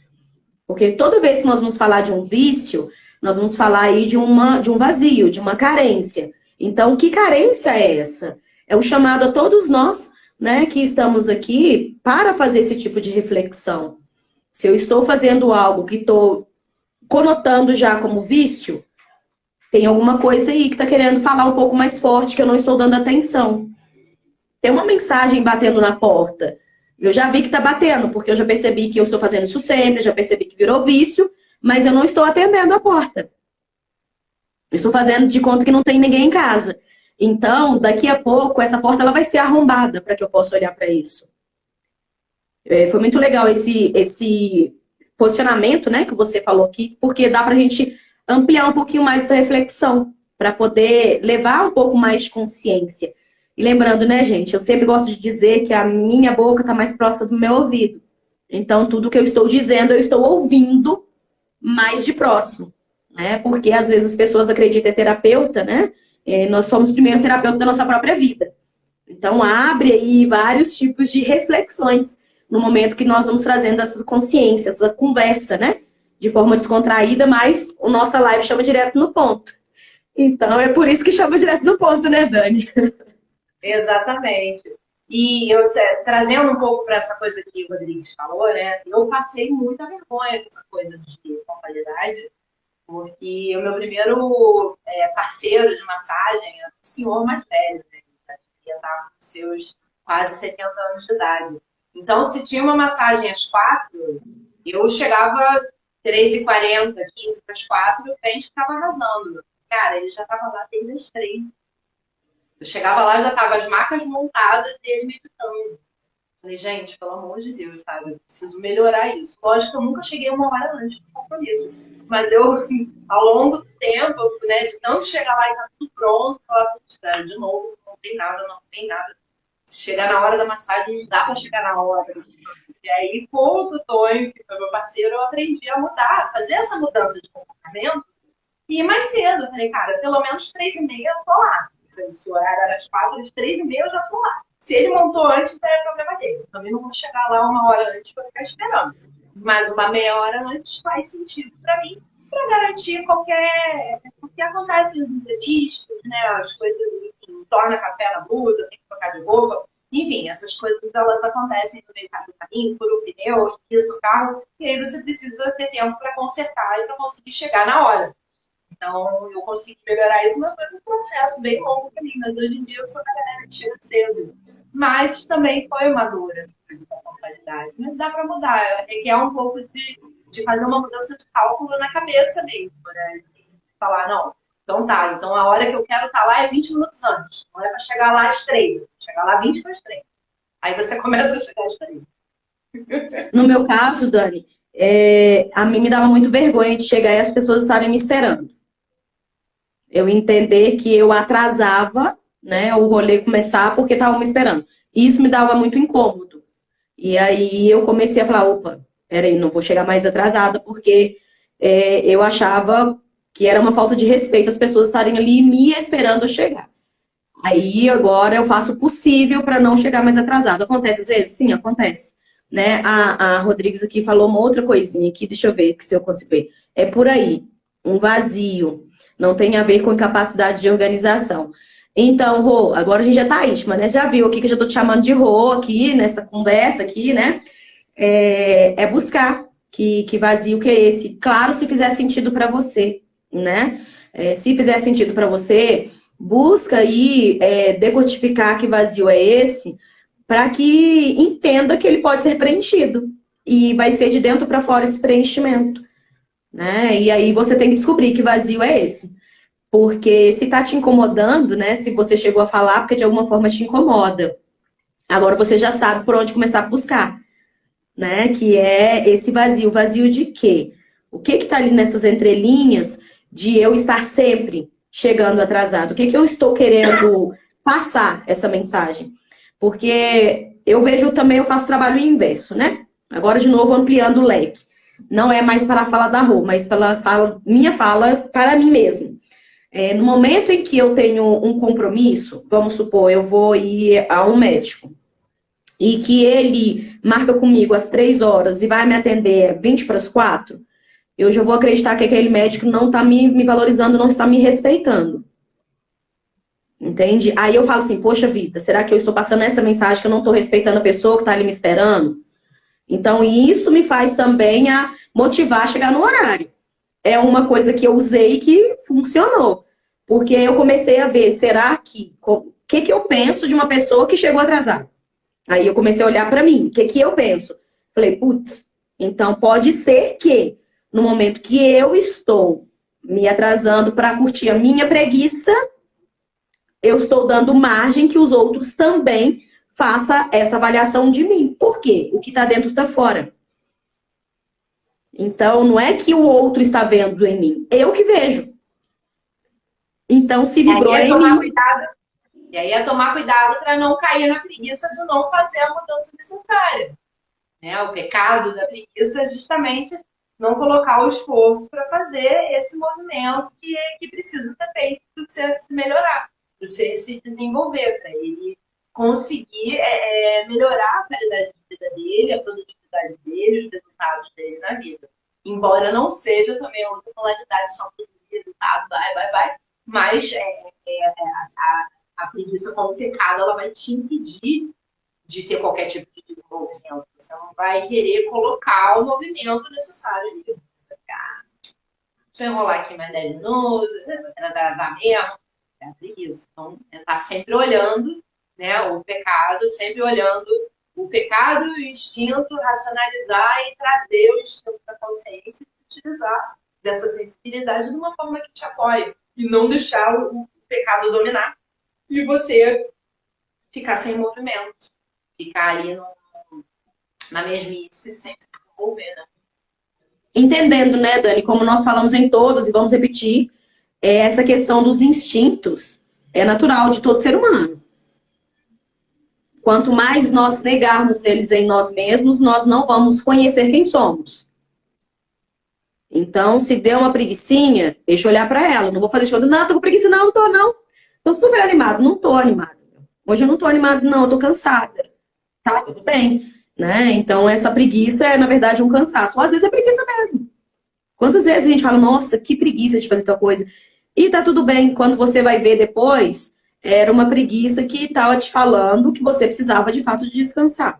Porque toda vez que nós vamos falar de um vício, nós vamos falar aí de um vazio, de uma carência. Então, que carência é essa? É um chamado a todos nós, né, que estamos aqui para fazer esse tipo de reflexão. Se eu estou fazendo algo que estou conotando já como vício, tem alguma coisa aí que está querendo falar um pouco mais forte, que eu não estou dando atenção. Tem uma mensagem batendo na porta. Eu já vi que está batendo, porque eu já percebi que eu estou fazendo isso sempre, já percebi que virou vício, mas eu não estou atendendo a porta. Eu estou fazendo de conta que não tem ninguém em casa. Então, daqui a pouco, essa porta ela vai ser arrombada para que eu possa olhar para isso. Foi muito legal esse posicionamento, né, que você falou aqui, porque dá para a gente ampliar um pouquinho mais essa reflexão, para poder levar um pouco mais de consciência. E lembrando, né, gente, eu sempre gosto de dizer que a minha boca está mais próxima do meu ouvido. Então, tudo que eu estou dizendo, eu estou ouvindo mais de próximo, né? Porque às vezes as pessoas acreditam em terapeuta, né? Nós somos primeiro terapeuta da nossa própria vida. Então, abre aí vários tipos de reflexões no momento que nós vamos trazendo essa consciência, essa conversa, né? De forma descontraída, mas o nossa live chama direto no ponto. Então, é por isso que chama direto no ponto, né, Dani? Exatamente. E eu trazendo um pouco para essa coisa que o Rodrigues falou, né? Eu passei muita vergonha com essa coisa de conformidade, porque o meu primeiro parceiro de massagem era um senhor mais velho, né? Ele já estava com seus quase 70 anos de idade. Então, se tinha uma massagem às 4, eu chegava 3h40, 15 para as 4, e o pente estava arrasando. Cara, ele já estava lá desde as 3. Eu chegava lá, já estavam as macas montadas e ele meditando. Falei, gente, pelo amor de Deus, sabe? Eu preciso melhorar isso. Lógico que eu nunca cheguei uma hora antes do compromisso. Mas eu, ao longo do tempo, né, de não chegar lá e tá tudo pronto, falar, de novo, não tem nada, não tem nada. Se chegar na hora da massagem, não dá para chegar na hora. E aí, com o Tonho, que foi meu parceiro, eu aprendi a mudar, fazer essa mudança de comportamento e ir mais cedo. Eu falei, cara, pelo menos 3h30 eu tô lá. Se o horário era às 4, às 3h30 eu já tô lá. Se ele montou antes, é problema dele. Eu também não vou chegar lá uma hora antes para ficar esperando. Mas uma meia hora antes faz sentido para mim, para garantir qualquer... O que acontece nos imprevistos, né? As coisas que torna café na blusa, tem que trocar de roupa. Enfim, essas coisas elas acontecem no meio do caminho, fura o pneu, isso, o carro, e aí você precisa ter tempo para consertar e para conseguir chegar na hora. Então, eu consegui melhorar isso, mas foi um processo bem longo para mim. Mas hoje em dia eu sou da galera que chega cedo. Mas também foi uma dor, essa coisa da pontualidade. Mas dá para mudar. Requer um pouco de fazer uma mudança de cálculo na cabeça mesmo, né? De falar, não, então tá, então a hora que eu quero estar lá é 20 minutos antes. Não é para chegar lá às 3. Chegar lá 20 para as 3. Aí você começa a chegar às 3. No meu caso, Dani, a mim me dava muito vergonha de chegar e as pessoas estarem me esperando. Eu entender que eu atrasava, né, o rolê começar porque estavam me esperando. Isso me dava muito incômodo. E aí eu comecei a falar, opa, peraí, não vou chegar mais atrasada, porque eu achava que era uma falta de respeito as pessoas estarem ali me esperando eu chegar. Aí agora eu faço o possível para não chegar mais atrasada. Acontece às vezes? Sim, acontece. Né? A Rodrigues aqui falou uma outra coisinha aqui, deixa eu ver se eu consigo ver. É por aí, um vazio. Não tem a ver com capacidade de organização. Então, Rô, agora a gente já tá íntima, né? Já viu aqui que eu já tô te chamando de Rô aqui, nessa conversa aqui, né? É buscar que vazio que é esse. Claro, se fizer sentido para você, né? Se fizer sentido para você, busca aí decodificar que vazio é esse, para que entenda que ele pode ser preenchido. E vai ser de dentro para fora esse preenchimento. Né? E aí você tem que descobrir que vazio é esse. Porque se tá te incomodando, né? Se você chegou a falar, porque de alguma forma te incomoda. Agora você já sabe por onde começar a buscar. Né? Que é esse vazio. Vazio de quê? O que tá ali nessas entrelinhas de eu estar sempre chegando atrasado? O que eu estou querendo passar essa mensagem? Porque eu vejo também, eu faço trabalho inverso, né? Agora, de novo, ampliando o leque. Não é mais para a fala da Rô, mas minha fala para mim mesmo. No momento em que eu tenho um compromisso, vamos supor, eu vou ir a um médico, e que ele marca comigo às 3 horas e vai me atender 20 para as 4, eu já vou acreditar que aquele médico não está me valorizando, não está me respeitando. Entende? Aí eu falo assim, poxa vida, será que eu estou passando essa mensagem que eu não estou respeitando a pessoa que está ali me esperando? Então, isso me faz também a motivar a chegar no horário. É uma coisa que eu usei que funcionou. Porque eu comecei a ver, será que... O que eu penso de uma pessoa que chegou atrasada? Aí eu comecei a olhar para mim. O que eu penso? Falei, putz, então pode ser que no momento que eu estou me atrasando para curtir a minha preguiça, eu estou dando margem que os outros também façam essa avaliação de mim. Por quê? O que está dentro está fora. Então, não é que o outro está vendo em mim, eu que vejo. Então, se vibrou em mim... Cuidado. E aí é tomar cuidado para não cair na preguiça de não fazer a mudança necessária. Né? O pecado da preguiça é justamente não colocar o esforço para fazer esse movimento que precisa ser feito para você se melhorar, para você se desenvolver, para ele conseguir melhorar a qualidade de vida dele, a produtividade dele, os resultados dele na vida. Embora não seja também uma polaridade só produzir resultado, vai, mas a preguiça como pecado, ela vai te impedir de ter qualquer tipo de desenvolvimento. Você não vai querer colocar o movimento necessário ali. Você vai ficar, deixa eu enrolar aqui mais 10 minutos, vai atrasar mesmo. É a preguiça. Então, tá sempre olhando, né, o pecado, sempre olhando o pecado e o instinto, racionalizar e trazer o instinto da consciência e se utilizar dessa sensibilidade de uma forma que te apoie. E não deixar o pecado dominar e você ficar sem movimento. Ficar ali na mesmice sem se desenvolver, né? Entendendo, né, Dani, como nós falamos em todos e vamos repetir, essa questão dos instintos é natural de todo ser humano. Quanto mais nós negarmos eles em nós mesmos, nós não vamos conhecer quem somos. Então, se der uma preguicinha, deixa eu olhar para ela. Não vou fazer show, não, tô com preguiça, não tô, não. Tô super animado, não tô animado. Hoje eu não tô animado, não, eu tô cansada. Tá, tudo bem, né? Então, essa preguiça é, na verdade, um cansaço. Ou às vezes é preguiça mesmo. Quantas vezes a gente fala, nossa, que preguiça de fazer tal coisa. E tá tudo bem, quando você vai ver depois, era uma preguiça que estava te falando que você precisava, de fato, de descansar.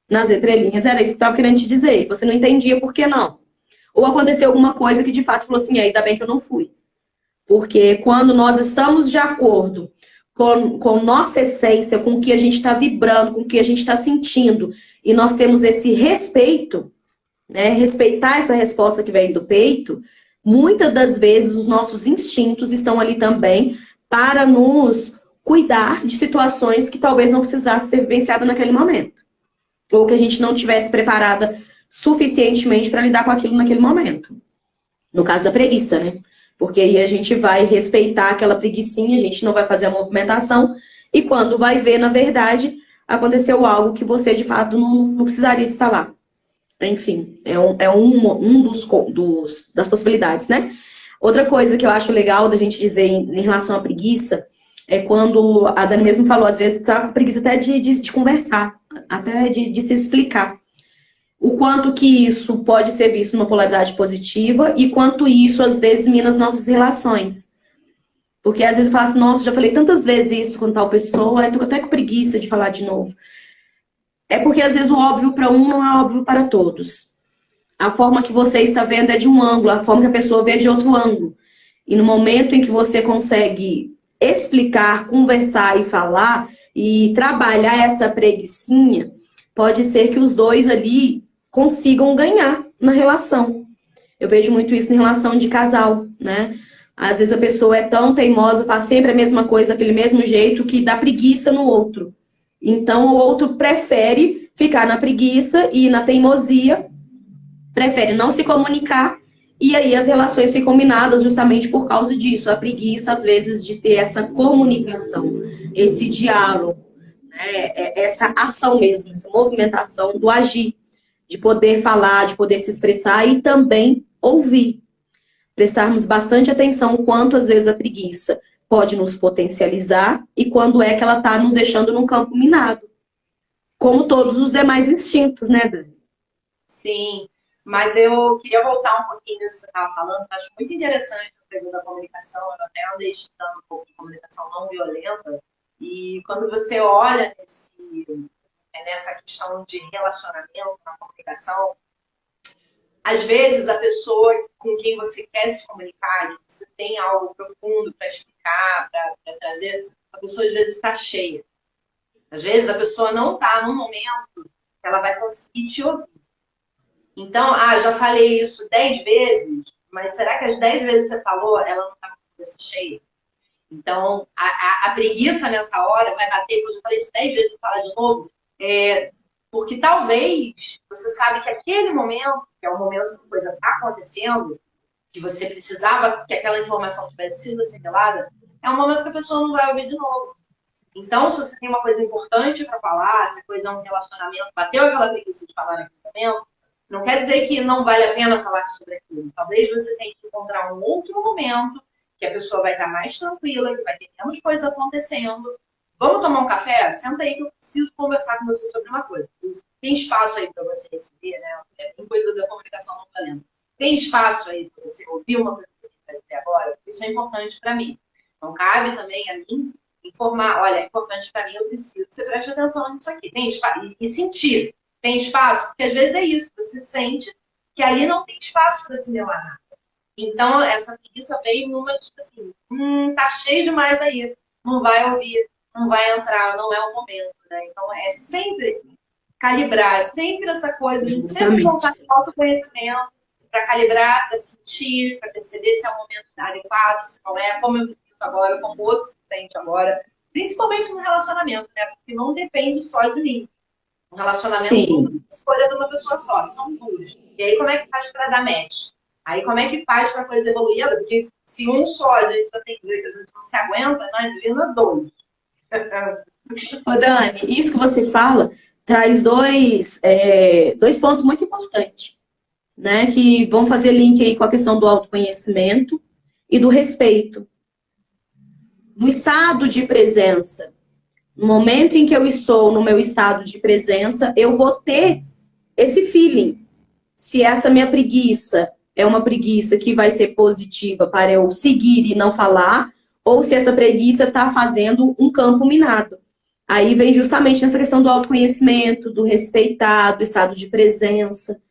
Nas entrelinhas, era isso que eu tava querendo te dizer. Você não entendia por que não. Ou aconteceu alguma coisa que, de fato, falou assim, ainda bem que eu não fui. Porque quando nós estamos de acordo com nossa essência, com o que a gente está vibrando, com o que a gente está sentindo, e nós temos esse respeito, né, respeitar essa resposta que vem do peito, muitas das vezes os nossos instintos estão ali também para nos cuidar de situações que talvez não precisasse ser vivenciada naquele momento. Ou que a gente não tivesse preparada suficientemente para lidar com aquilo naquele momento. No caso da preguiça, né? Porque aí a gente vai respeitar aquela preguicinha, a gente não vai fazer a movimentação, e quando vai ver, na verdade, aconteceu algo que você, de fato, não precisaria de estar lá. Enfim, das possibilidades, né? Outra coisa que eu acho legal da gente dizer em relação à preguiça é quando a Dani mesmo falou, às vezes tá com preguiça até de conversar, até de se explicar. O quanto que isso pode ser visto numa polaridade positiva e quanto isso, às vezes, mina as nossas relações. Porque às vezes eu falo assim, nossa, já falei tantas vezes isso com tal pessoa, eu tô até com preguiça de falar de novo. É porque às vezes o óbvio para um não é óbvio para todos. A forma que você está vendo é de um ângulo, a forma que a pessoa vê é de outro ângulo. E no momento em que você consegue explicar, conversar e falar e trabalhar essa preguicinha, pode ser que os dois ali consigam ganhar na relação. Eu vejo muito isso em relação de casal, né? Às vezes a pessoa é tão teimosa, faz sempre a mesma coisa, aquele mesmo jeito, que dá preguiça no outro. Então o outro prefere ficar na preguiça e na teimosia, prefere não se comunicar, e aí as relações ficam minadas justamente por causa disso. A preguiça, às vezes, de ter essa comunicação, esse diálogo, né? Essa ação mesmo, essa movimentação do agir, de poder falar, de poder se expressar e também ouvir. Prestarmos bastante atenção quanto, às vezes, a preguiça pode nos potencializar e quando é que ela está nos deixando num campo minado. Como todos os demais instintos, né, Dani? Sim, mas eu queria voltar um pouquinho nisso que você estava falando. Eu acho muito interessante a coisa da comunicação. Eu até andei estudando um pouco de comunicação não violenta. E quando você olha nessa questão de relacionamento, na comunicação, às vezes a pessoa com quem você quer se comunicar, que você tem algo profundo para explicar, para trazer, a pessoa às vezes está cheia. Às vezes a pessoa não está num momento que ela vai conseguir te ouvir. Então, já falei isso 10 vezes, mas será que as 10 vezes que você falou, ela não está com a cabeça cheia? Então, a preguiça nessa hora vai bater, quando eu falei isso 10 vezes, vou falar de novo, porque talvez você sabe que aquele momento, que é o momento que a coisa está acontecendo, que você precisava que aquela informação tivesse sido assimilada, é um momento que a pessoa não vai ouvir de novo. Então, se você tem uma coisa importante para falar, se a coisa é um relacionamento, bateu aquela preguiça de falar naquele momento, não quer dizer que não vale a pena falar sobre aquilo. Talvez você tenha que encontrar um outro momento que a pessoa vai estar mais tranquila, que vai ter menos coisa acontecendo. Vamos tomar um café? Senta aí que eu preciso conversar com você sobre uma coisa. Tem espaço aí para você receber, né? Tem coisa da comunicação não valendo. Tem espaço aí para você ouvir uma coisa que eu quero dizer agora? Isso é importante para mim. Então, cabe também a mim informar, olha, é importante para mim, eu preciso que você preste atenção nisso aqui. Tem espaço? E sentir. Tem espaço? Porque às vezes é isso, você sente que ali não tem espaço para assimilar nada. Então, essa preguiça veio numa, tipo assim, tá cheio demais aí, não vai ouvir, não vai entrar, não é o momento, né? Então, é sempre calibrar, sempre essa coisa, a gente sempre voltar com autoconhecimento para calibrar, para sentir, para perceber se é o momento adequado, se não é, como eu me sinto agora, como o outro se sente agora, principalmente no relacionamento, né? Porque não depende só de mim. Um relacionamento não é escolha de uma pessoa só, são duas. E aí, como é que faz para dar match? Aí, como é que faz para a coisa evoluir? Porque se um só a gente já tem dois, a gente não se aguenta, não adianta dois. Ô, Dani, isso que você fala traz dois pontos muito importantes, né? Que vão fazer link aí com a questão do autoconhecimento e do respeito. No estado de presença, no momento em que eu estou no meu estado de presença, eu vou ter esse feeling. Se essa minha preguiça é uma preguiça que vai ser positiva para eu seguir e não falar, ou se essa preguiça está fazendo um campo minado. Aí vem justamente nessa questão do autoconhecimento, do respeitar, do estado de presença,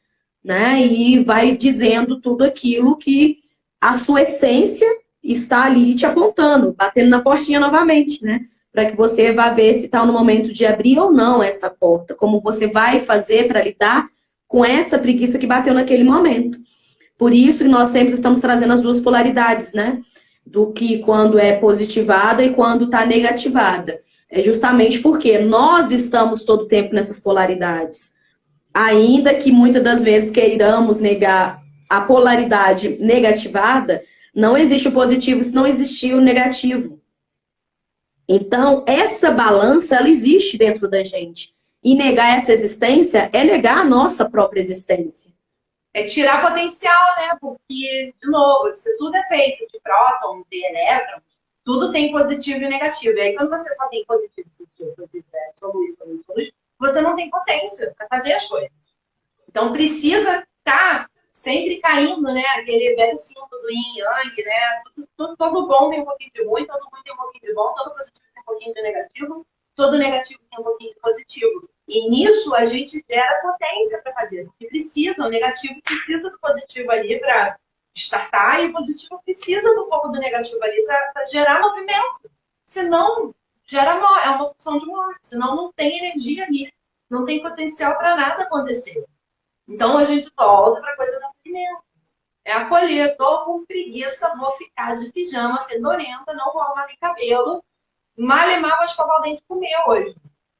né? E vai dizendo tudo aquilo que a sua essência está ali te apontando, batendo na portinha novamente, né? Para que você vá ver se está no momento de abrir ou não essa porta, como você vai fazer para lidar com essa preguiça que bateu naquele momento. Por isso que nós sempre estamos trazendo as duas polaridades, né? Do que quando é positivada e quando está negativada. É justamente porque nós estamos todo o tempo nessas polaridades. Ainda que muitas das vezes queiramos negar a polaridade negativada, não existe o positivo se não existir o negativo. Então, essa balança, ela existe dentro da gente. E negar essa existência é negar a nossa própria existência. É tirar potencial, né? Porque, de novo, se tudo é feito de prótons e elétrons, tudo tem positivo e negativo. E aí, quando você só tem positivo, só luz, você não tem potência para fazer as coisas. Então, precisa estar sempre caindo, né? Aquele velho símbolo do yin e yang, né? Todo bom tem um pouquinho de ruim, todo ruim tem um pouquinho de bom, todo positivo tem um pouquinho de negativo, todo negativo tem um pouquinho de positivo. E nisso a gente gera potência para fazer. Porque precisa, o negativo precisa do positivo ali para startar, e o positivo precisa do pouco do negativo ali para gerar movimento. Senão, é uma função de morte. Senão, não tem energia ali. Não tem potencial para nada acontecer. Então, a gente volta para a coisa do acolhimento. É acolher. Tô com preguiça, vou ficar de pijama fedorenta, não vou arrumar nem cabelo. Mal e mal vou escovar o dente e comer hoje.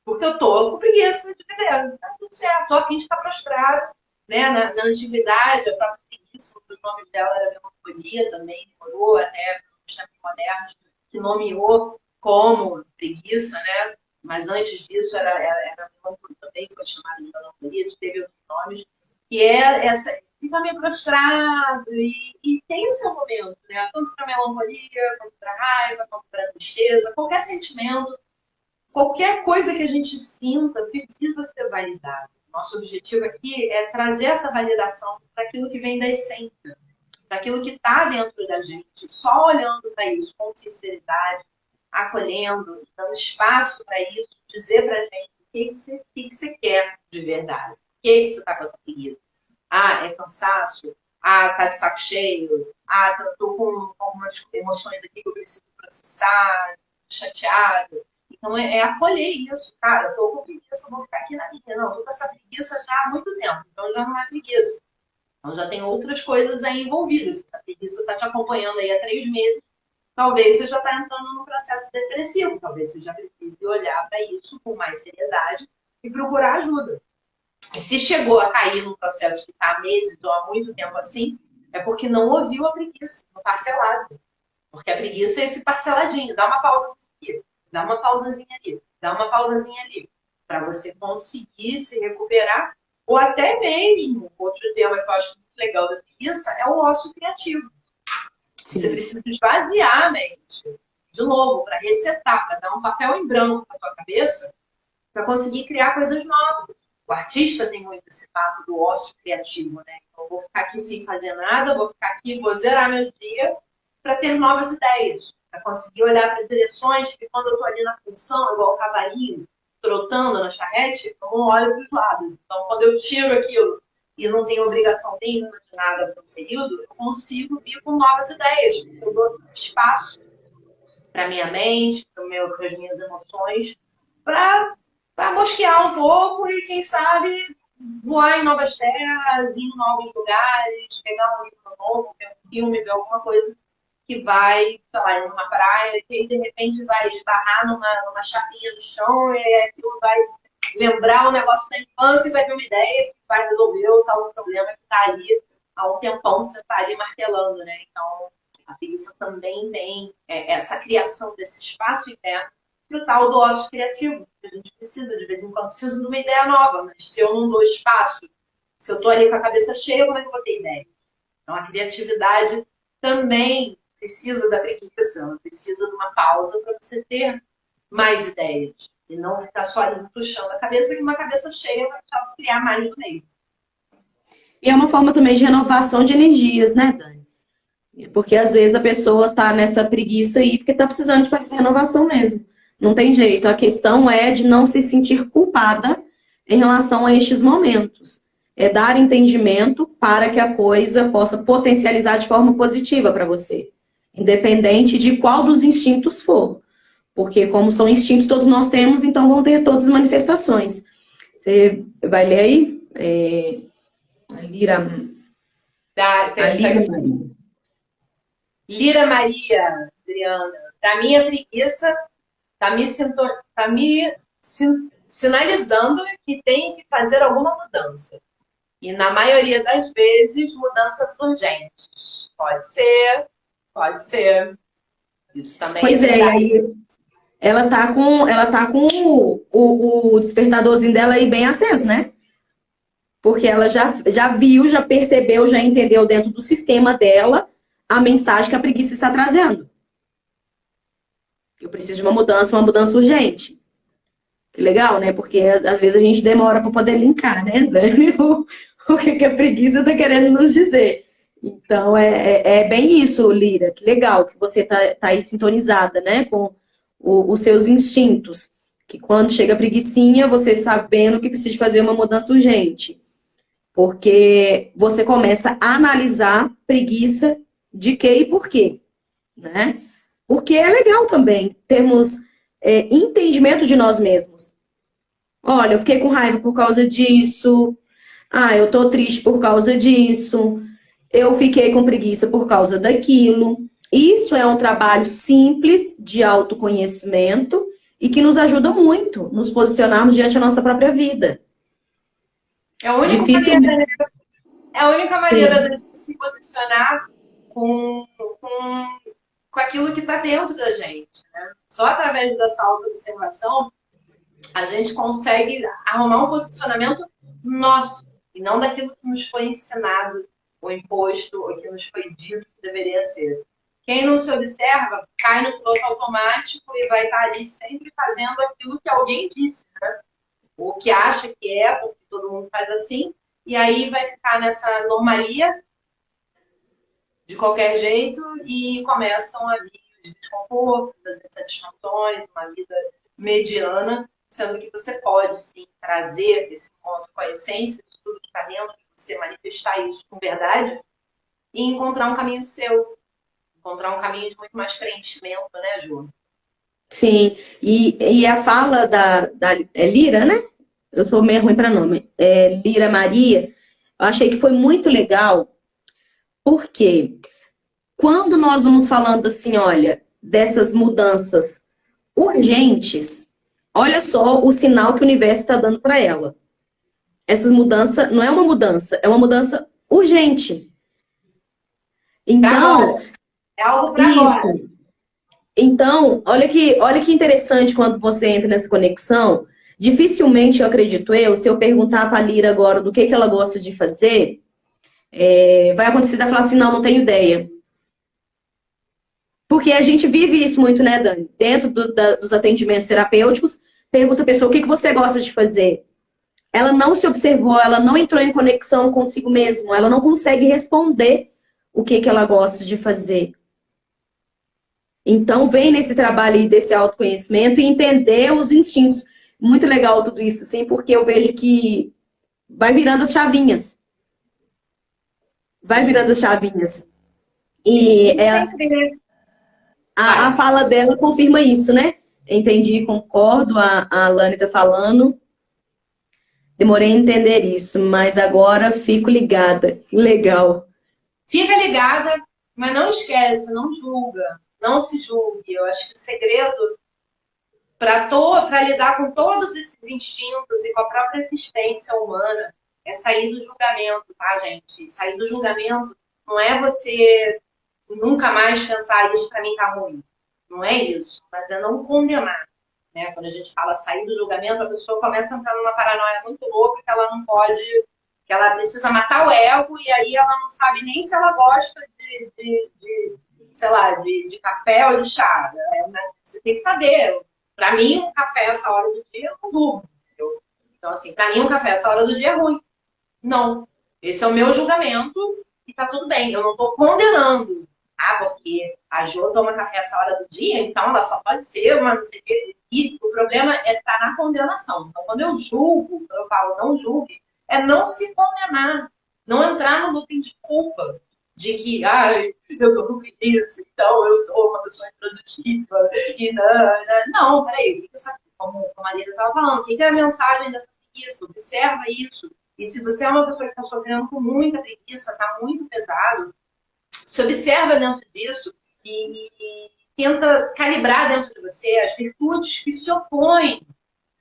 Porque eu tô com preguiça de viver. Tá tudo certo. Tô a fim de ficar prostrado. Né? Na antiguidade, a própria preguiça, os nomes dela era melancolia também, demorou até nos tempos modernos, que nomeou como preguiça, né? Mas antes disso era melancolia também, foi chamada de melancolia, teve outros nomes, que é essa, fica meio prostrado e tem o seu momento, né? Tanto para melancolia, quanto para raiva, quanto para tristeza, qualquer sentimento, qualquer coisa que a gente sinta precisa ser validado. Nosso objetivo aqui é trazer essa validação para aquilo que vem da essência, para aquilo que está dentro da gente, só olhando para isso com sinceridade, acolhendo, dando espaço para isso, dizer para a gente que você quer de verdade. Por que você está com essa preguiça? Ah, é cansaço? Ah, tá de saco cheio? Ah, tô com algumas emoções aqui que eu preciso processar, chateado. Então, é acolher isso, cara. Eu tô com preguiça, vou ficar aqui na minha. Não, eu tô com essa preguiça já há muito tempo. Então, já não é preguiça. Então, já tem outras coisas aí envolvidas. Essa preguiça tá te acompanhando aí há 3 meses. Talvez você já está entrando num processo depressivo. Talvez você já precise olhar para isso com mais seriedade e procurar ajuda. E se chegou a cair num processo que está há meses ou há muito tempo assim, é porque não ouviu a preguiça, no parcelado. Porque a preguiça é esse parceladinho. Dá uma pausazinha aqui, dá uma pausazinha ali, dá uma pausazinha ali. Para você conseguir se recuperar. Ou até mesmo, outro tema que eu acho muito legal da preguiça é o ócio criativo. Sim. Você precisa esvaziar a mente, de novo, para resetar, para dar um papel em branco na tua cabeça, para conseguir criar coisas novas. O artista tem muito esse papo do ócio criativo, né? Então, eu vou ficar aqui sem fazer nada, vou ficar aqui, vou zerar meu dia para ter novas ideias, para conseguir olhar para direções que quando eu estou ali na função, igual o cavalinho, trotando na charrete, eu não olho para os lados. Então, quando eu tiro aquilo e não tenho obrigação nenhuma de nada por um período, eu consigo vir com novas ideias. Eu dou espaço para minha mente, para as minhas emoções, para mosquear um pouco e, quem sabe, voar em novas terras, ir em novos lugares, pegar um livro novo, ver um filme, ver alguma coisa que vai, sei lá, ir numa praia, que aí, de repente, vai esbarrar numa chapinha do chão e aquilo vai lembrar um negócio da infância e vai ter uma ideia que vai resolver o tal problema que está ali há um tempão, você está ali martelando, né? Então, a preguiça também tem essa criação desse espaço interno para o tal do ócio criativo, que a gente precisa, de vez em quando, preciso de uma ideia nova, mas se eu não dou espaço, se eu estou ali com a cabeça cheia, como é que eu vou ter ideia? Então, a criatividade também precisa da preguiça, precisa de uma pausa para você ter mais ideias. E não ficar só ali puxando a cabeça, que uma cabeça cheia vai só criar mais do meio. E é uma forma também de renovação de energias, né, Dani? Porque às vezes a pessoa tá nessa preguiça aí porque tá precisando de fazer essa renovação mesmo. Não tem jeito. A questão é de não se sentir culpada em relação a estes momentos. É dar entendimento para que a coisa possa potencializar de forma positiva para você. Independente de qual dos instintos for. Porque como são instintos todos nós temos, então vão ter todas as manifestações. Você vai ler aí? A Lira... A Lira Maria. Lira Maria, Adriana. Para mim, a preguiça está me sinalizando que tem que fazer alguma mudança. E, na maioria das vezes, mudanças urgentes. Pode ser, pode ser. Isso também Pois é, aí ela tá com o despertadorzinho dela aí bem aceso, né? Porque ela já viu, já percebeu, já entendeu dentro do sistema dela a mensagem que a preguiça está trazendo. Eu preciso de uma mudança urgente. Que legal, né? Porque às vezes a gente demora para poder linkar, né, Dani? O que a preguiça está querendo nos dizer. Então, é bem isso, Lira. Que legal que você tá aí sintonizada, né? Com os seus instintos. Que quando chega a preguicinha, você sabendo que precisa fazer uma mudança urgente. Porque você começa a analisar preguiça de que e por quê, né? Porque é legal também termos entendimento de nós mesmos. Olha, eu fiquei com raiva por causa disso. Ah, eu tô triste por causa disso. Eu fiquei com preguiça por causa daquilo. Isso é um trabalho simples de autoconhecimento e que nos ajuda muito nos posicionarmos diante da nossa própria vida. é a única Difícil. maneira, né? É a única maneira Sim, de se posicionar com aquilo que está dentro da gente. Né? Só através dessa auto-observação a gente consegue arrumar um posicionamento nosso e não daquilo que nos foi ensinado ou imposto ou que nos foi dito que deveria ser. Quem não se observa cai no piloto automático e vai estar ali sempre fazendo aquilo que alguém disse, né? Ou que acha que é, porque todo mundo faz assim, e aí vai ficar nessa normalia de qualquer jeito e começam a vir os desconfortos, as insatisfações, uma vida mediana sendo que você pode, sim, trazer esse encontro com a essência de tudo que está dentro, você manifestar isso com verdade e encontrar um caminho seu, encontrar um caminho de muito mais preenchimento, né, Ju? Sim, e a fala da Lira, né? Eu sou meio ruim para nome. Lira Maria, eu achei que foi muito legal, porque quando nós vamos falando assim, olha, dessas mudanças urgentes, olha só o sinal que o universo está dando para ela. Essa mudança não é uma mudança urgente. Então, é algo para agora. Isso. Então, olha que interessante quando você entra nessa conexão. Dificilmente, eu acredito se eu perguntar para a Lira agora do que ela gosta de fazer, vai acontecer de ela falar assim, não, não tenho ideia. Porque a gente vive isso muito, né, Dani? Dentro dos atendimentos terapêuticos, pergunta a pessoa o que você gosta de fazer. Ela não se observou, ela não entrou em conexão consigo mesma, ela não consegue responder o que ela gosta de fazer. Então, vem nesse trabalho aí desse autoconhecimento e entender os instintos. Muito legal tudo isso, assim, porque eu vejo que vai virando as chavinhas. Vai virando as chavinhas. E a fala dela confirma isso, né? Entendi, concordo, a Lani tá falando. Demorei a entender isso, mas agora fico ligada. Legal. Fica ligada, mas não esquece, não julga. Não se julgue. Eu acho que o segredo para lidar com todos esses instintos e com a própria existência humana é sair do julgamento, tá, gente? Sair do julgamento não é você nunca mais pensar isso para mim tá ruim. Não é isso. Mas é não condenar. Né? Quando a gente fala sair do julgamento, a pessoa começa a entrar numa paranoia muito louca que ela não pode, que ela precisa matar o ego e aí ela não sabe nem se ela gosta sei lá, de café ou de chá. Você tem que saber. Para mim, um café essa hora do dia, eu não durmo. Então, assim, para mim, um café essa hora do dia é ruim. Não. Esse é o meu julgamento e tá tudo bem. Eu não tô condenando. Porque a Jo toma café essa hora do dia, então ela só pode ser uma não sei o que. E o problema é estar na condenação. Então, quando eu julgo, quando eu falo não julgue, é não se condenar. Não entrar no looping de culpa. De que, eu tô com preguiça, então eu sou uma pessoa improdutiva. E não, peraí, como a Lina estava falando, o que é a mensagem dessa preguiça? Observa isso. E se você é uma pessoa que está sofrendo com muita preguiça, está muito pesado, se observa dentro disso e tenta calibrar dentro de você as virtudes que se opõem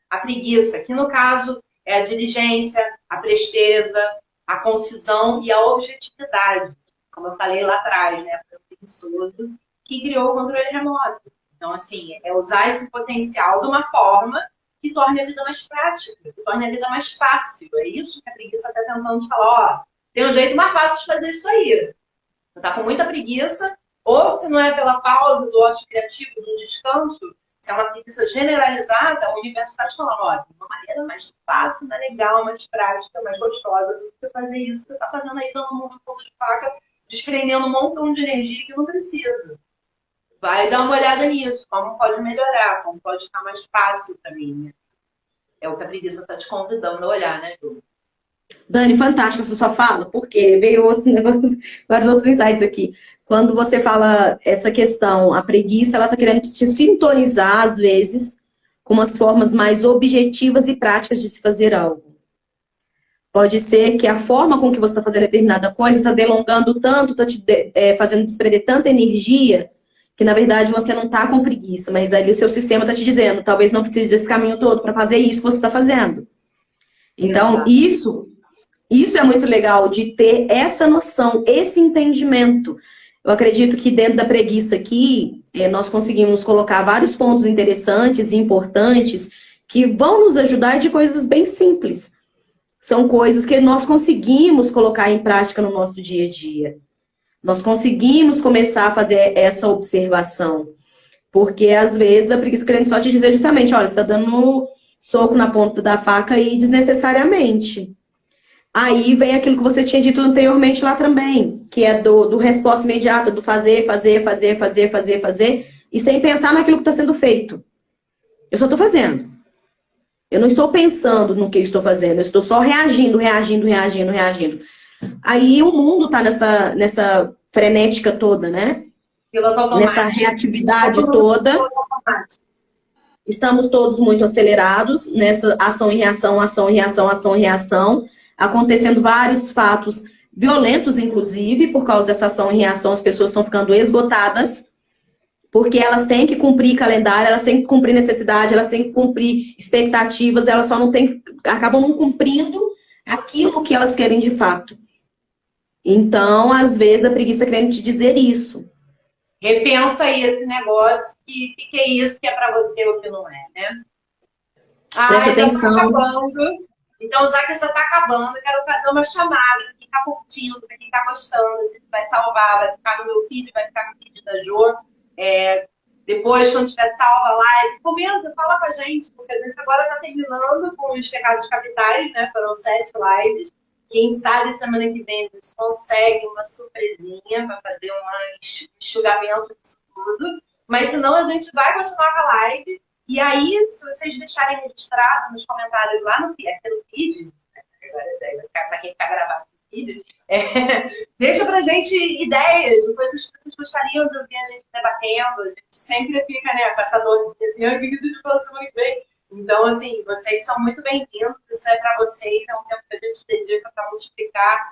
à preguiça, que no caso é a diligência, a presteza, a concisão e a objetividade. Como eu falei lá atrás, né? Foi o preguiçoso que criou o controle remoto. Então, assim, é usar esse potencial de uma forma que torne a vida mais prática, que torne a vida mais fácil. É isso que a preguiça está tentando te falar. Tem um jeito mais fácil de fazer isso aí. Você está com muita preguiça, ou se não é pela pausa do ócio criativo, do descanso, se é uma preguiça generalizada, o universo está te falando, uma maneira mais fácil, mais legal, mais prática, mais gostosa de você fazer isso. Você está fazendo aí, dando um pouco de faca, desprendendo um montão de energia que não precisa. Vai dar uma olhada nisso, como pode melhorar, como pode ficar mais fácil para mim, né? É o que a preguiça está te convidando a olhar, né, Ju? Dani, fantástica essa sua fala, porque veio outros negócios, vários outros insights aqui. Quando você fala essa questão, a preguiça, ela está querendo te sintonizar, às vezes, com umas formas mais objetivas e práticas de se fazer algo. Pode ser que a forma com que você está fazendo determinada coisa está delongando tanto, está te fazendo desprender tanta energia, que na verdade você não está com preguiça, mas ali o seu sistema está te dizendo, talvez não precise desse caminho todo para fazer isso que você está fazendo. Então, isso é muito legal, de ter essa noção, esse entendimento. Eu acredito que dentro da preguiça aqui, nós conseguimos colocar vários pontos interessantes e importantes que vão nos ajudar de coisas bem simples. São coisas que nós conseguimos colocar em prática no nosso dia a dia. Nós conseguimos começar a fazer essa observação. Porque, às vezes, a preguiça querendo só te dizer justamente, olha, você está dando soco na ponta da faca aí desnecessariamente. Aí vem aquilo que você tinha dito anteriormente lá também, que é do resposta imediata, do fazer, e sem pensar naquilo que está sendo feito. Eu só estou fazendo. Eu não estou pensando no que eu estou fazendo, eu estou só reagindo, reagindo, reagindo, reagindo. Aí o mundo tá nessa frenética toda, né? Piloto Nessa automático. reatividade toda. Estamos todos muito acelerados nessa ação e reação, ação e reação, ação e reação, acontecendo vários fatos violentos, inclusive, por causa dessa ação e reação, as pessoas estão ficando esgotadas, porque elas têm que cumprir calendário, elas têm que cumprir necessidade, elas têm que cumprir expectativas, elas só não têm, acabam não cumprindo aquilo que elas querem de fato. Então, às vezes, a preguiça querendo te dizer isso. Repensa aí esse negócio, que é isso que é para você ou que não é, né? Presta atenção. Já tá acabando. Então, já que já tá acabando, eu quero fazer uma chamada para quem tá curtindo, para quem tá gostando. A gente vai salvar, vai ficar no meu feed, vai ficar no feed da Jo. Depois, quando tiver salva a live, comenta, fala com a gente, porque a gente agora tá terminando com os pecados capitais, né? Foram 7 lives. Quem sabe semana que vem a gente consegue uma surpresinha para fazer um enxugamento disso tudo. Mas senão a gente vai continuar com a live. E aí, se vocês deixarem registrado nos comentários lá no feed, para quem está gravado no feed, deixa pra gente ideias de coisas que vocês gostariam de ouvir a gente debatendo. A gente sempre fica, né, com essa dorzinha assim, o que a gente fala semana que vem? Então, assim, vocês são muito bem-vindos, isso é para vocês, é um tempo que a gente dedica para multiplicar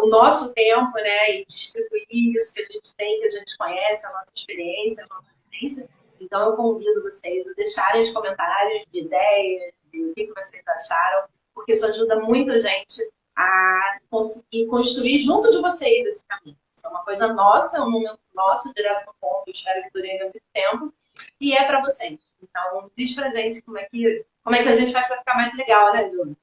o nosso tempo, né, e distribuir isso que a gente tem, que a gente conhece, a nossa experiência, a nossa vivência. Então, eu convido vocês a deixarem os comentários de ideias, de o que vocês acharam, porque isso ajuda muito a gente a conseguir construir junto de vocês esse caminho. Isso é uma coisa nossa, é um momento nosso, direto no ponto, eu espero que dure muito tempo, e é para vocês. Então, diz pra gente como é que a gente faz para ficar mais legal, né, Júlia?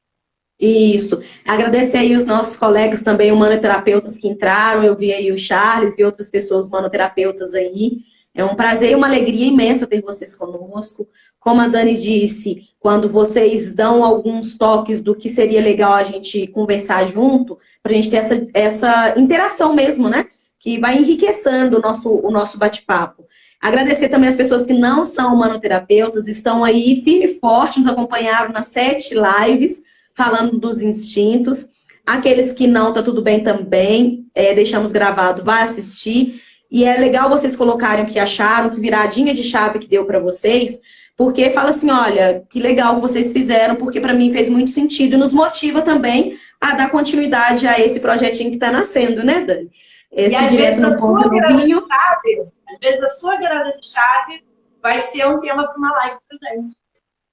Isso. Agradecer aí os nossos colegas também, humanoterapeutas que entraram. Eu vi aí o Charles, vi outras pessoas humanoterapeutas aí. É um prazer e uma alegria imensa ter vocês conosco. Como a Dani disse, quando vocês dão alguns toques do que seria legal a gente conversar junto, para a gente ter essa interação mesmo, né? Que vai enriquecendo o nosso bate-papo. Agradecer também as pessoas que não são humanoterapeutas, estão aí firme e forte, nos acompanharam nas 7 lives, falando dos instintos. Aqueles que não, tá tudo bem também, deixamos gravado, vá assistir. E é legal vocês colocarem o que acharam, que viradinha de chave que deu para vocês, porque fala assim, olha, que legal que vocês fizeram, porque para mim fez muito sentido e nos motiva também a dar continuidade a esse projetinho que está nascendo, né, Dani? Esse direto no ponto do vinho. Às vezes a sua virada de chave vai ser um tema para uma live pra gente.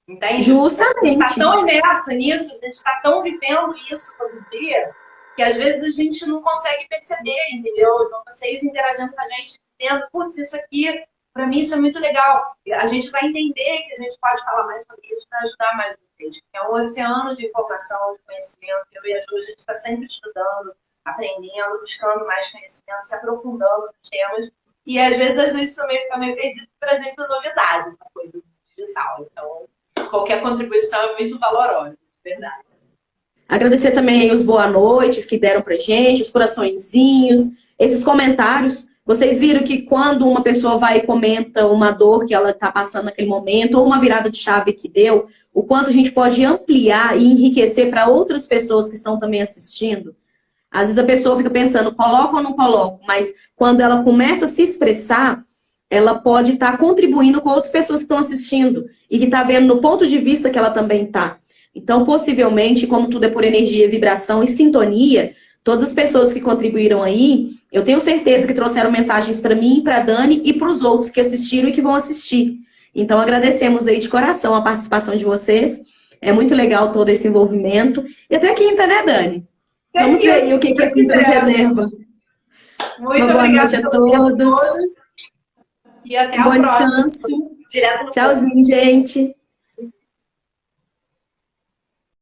Entende? Justamente. A gente está tão imersa nisso, a gente está tão vivendo isso todo dia, que às vezes a gente não consegue perceber, entendeu? Então, vocês interagindo com a gente, dizendo, putz, isso aqui, para mim, isso é muito legal. A gente vai entender que a gente pode falar mais sobre isso para ajudar mais vocês. É um oceano de informação, de conhecimento. Eu e a Ju, a gente está sempre estudando, aprendendo, buscando mais conhecimento, se aprofundando nos temas. E às vezes a gente também fica meio perdido para a gente novidade, essa coisa digital. Então, qualquer contribuição é muito valorosa, de verdade. Agradecer também os boa noites que deram pra gente, os coraçõezinhos, esses comentários. Vocês viram que quando uma pessoa vai e comenta uma dor que ela está passando naquele momento, ou uma virada de chave que deu, o quanto a gente pode ampliar e enriquecer para outras pessoas que estão também assistindo. Às vezes a pessoa fica pensando, coloco ou não coloco, mas quando ela começa a se expressar, ela pode estar contribuindo com outras pessoas que estão assistindo e que está vendo no ponto de vista que ela também está. Então, possivelmente, como tudo é por energia, vibração e sintonia, todas as pessoas que contribuíram aí, eu tenho certeza que trouxeram mensagens para mim, para a Dani e para os outros que assistiram e que vão assistir. Então, agradecemos aí de coração a participação de vocês. É muito legal todo esse envolvimento. E até quinta, né, Dani? Vamos ver aí o que a quinta nos reserva. Muito Uma boa noite a todos. E até a próxima. Bom descanso. Tchauzinho, gente.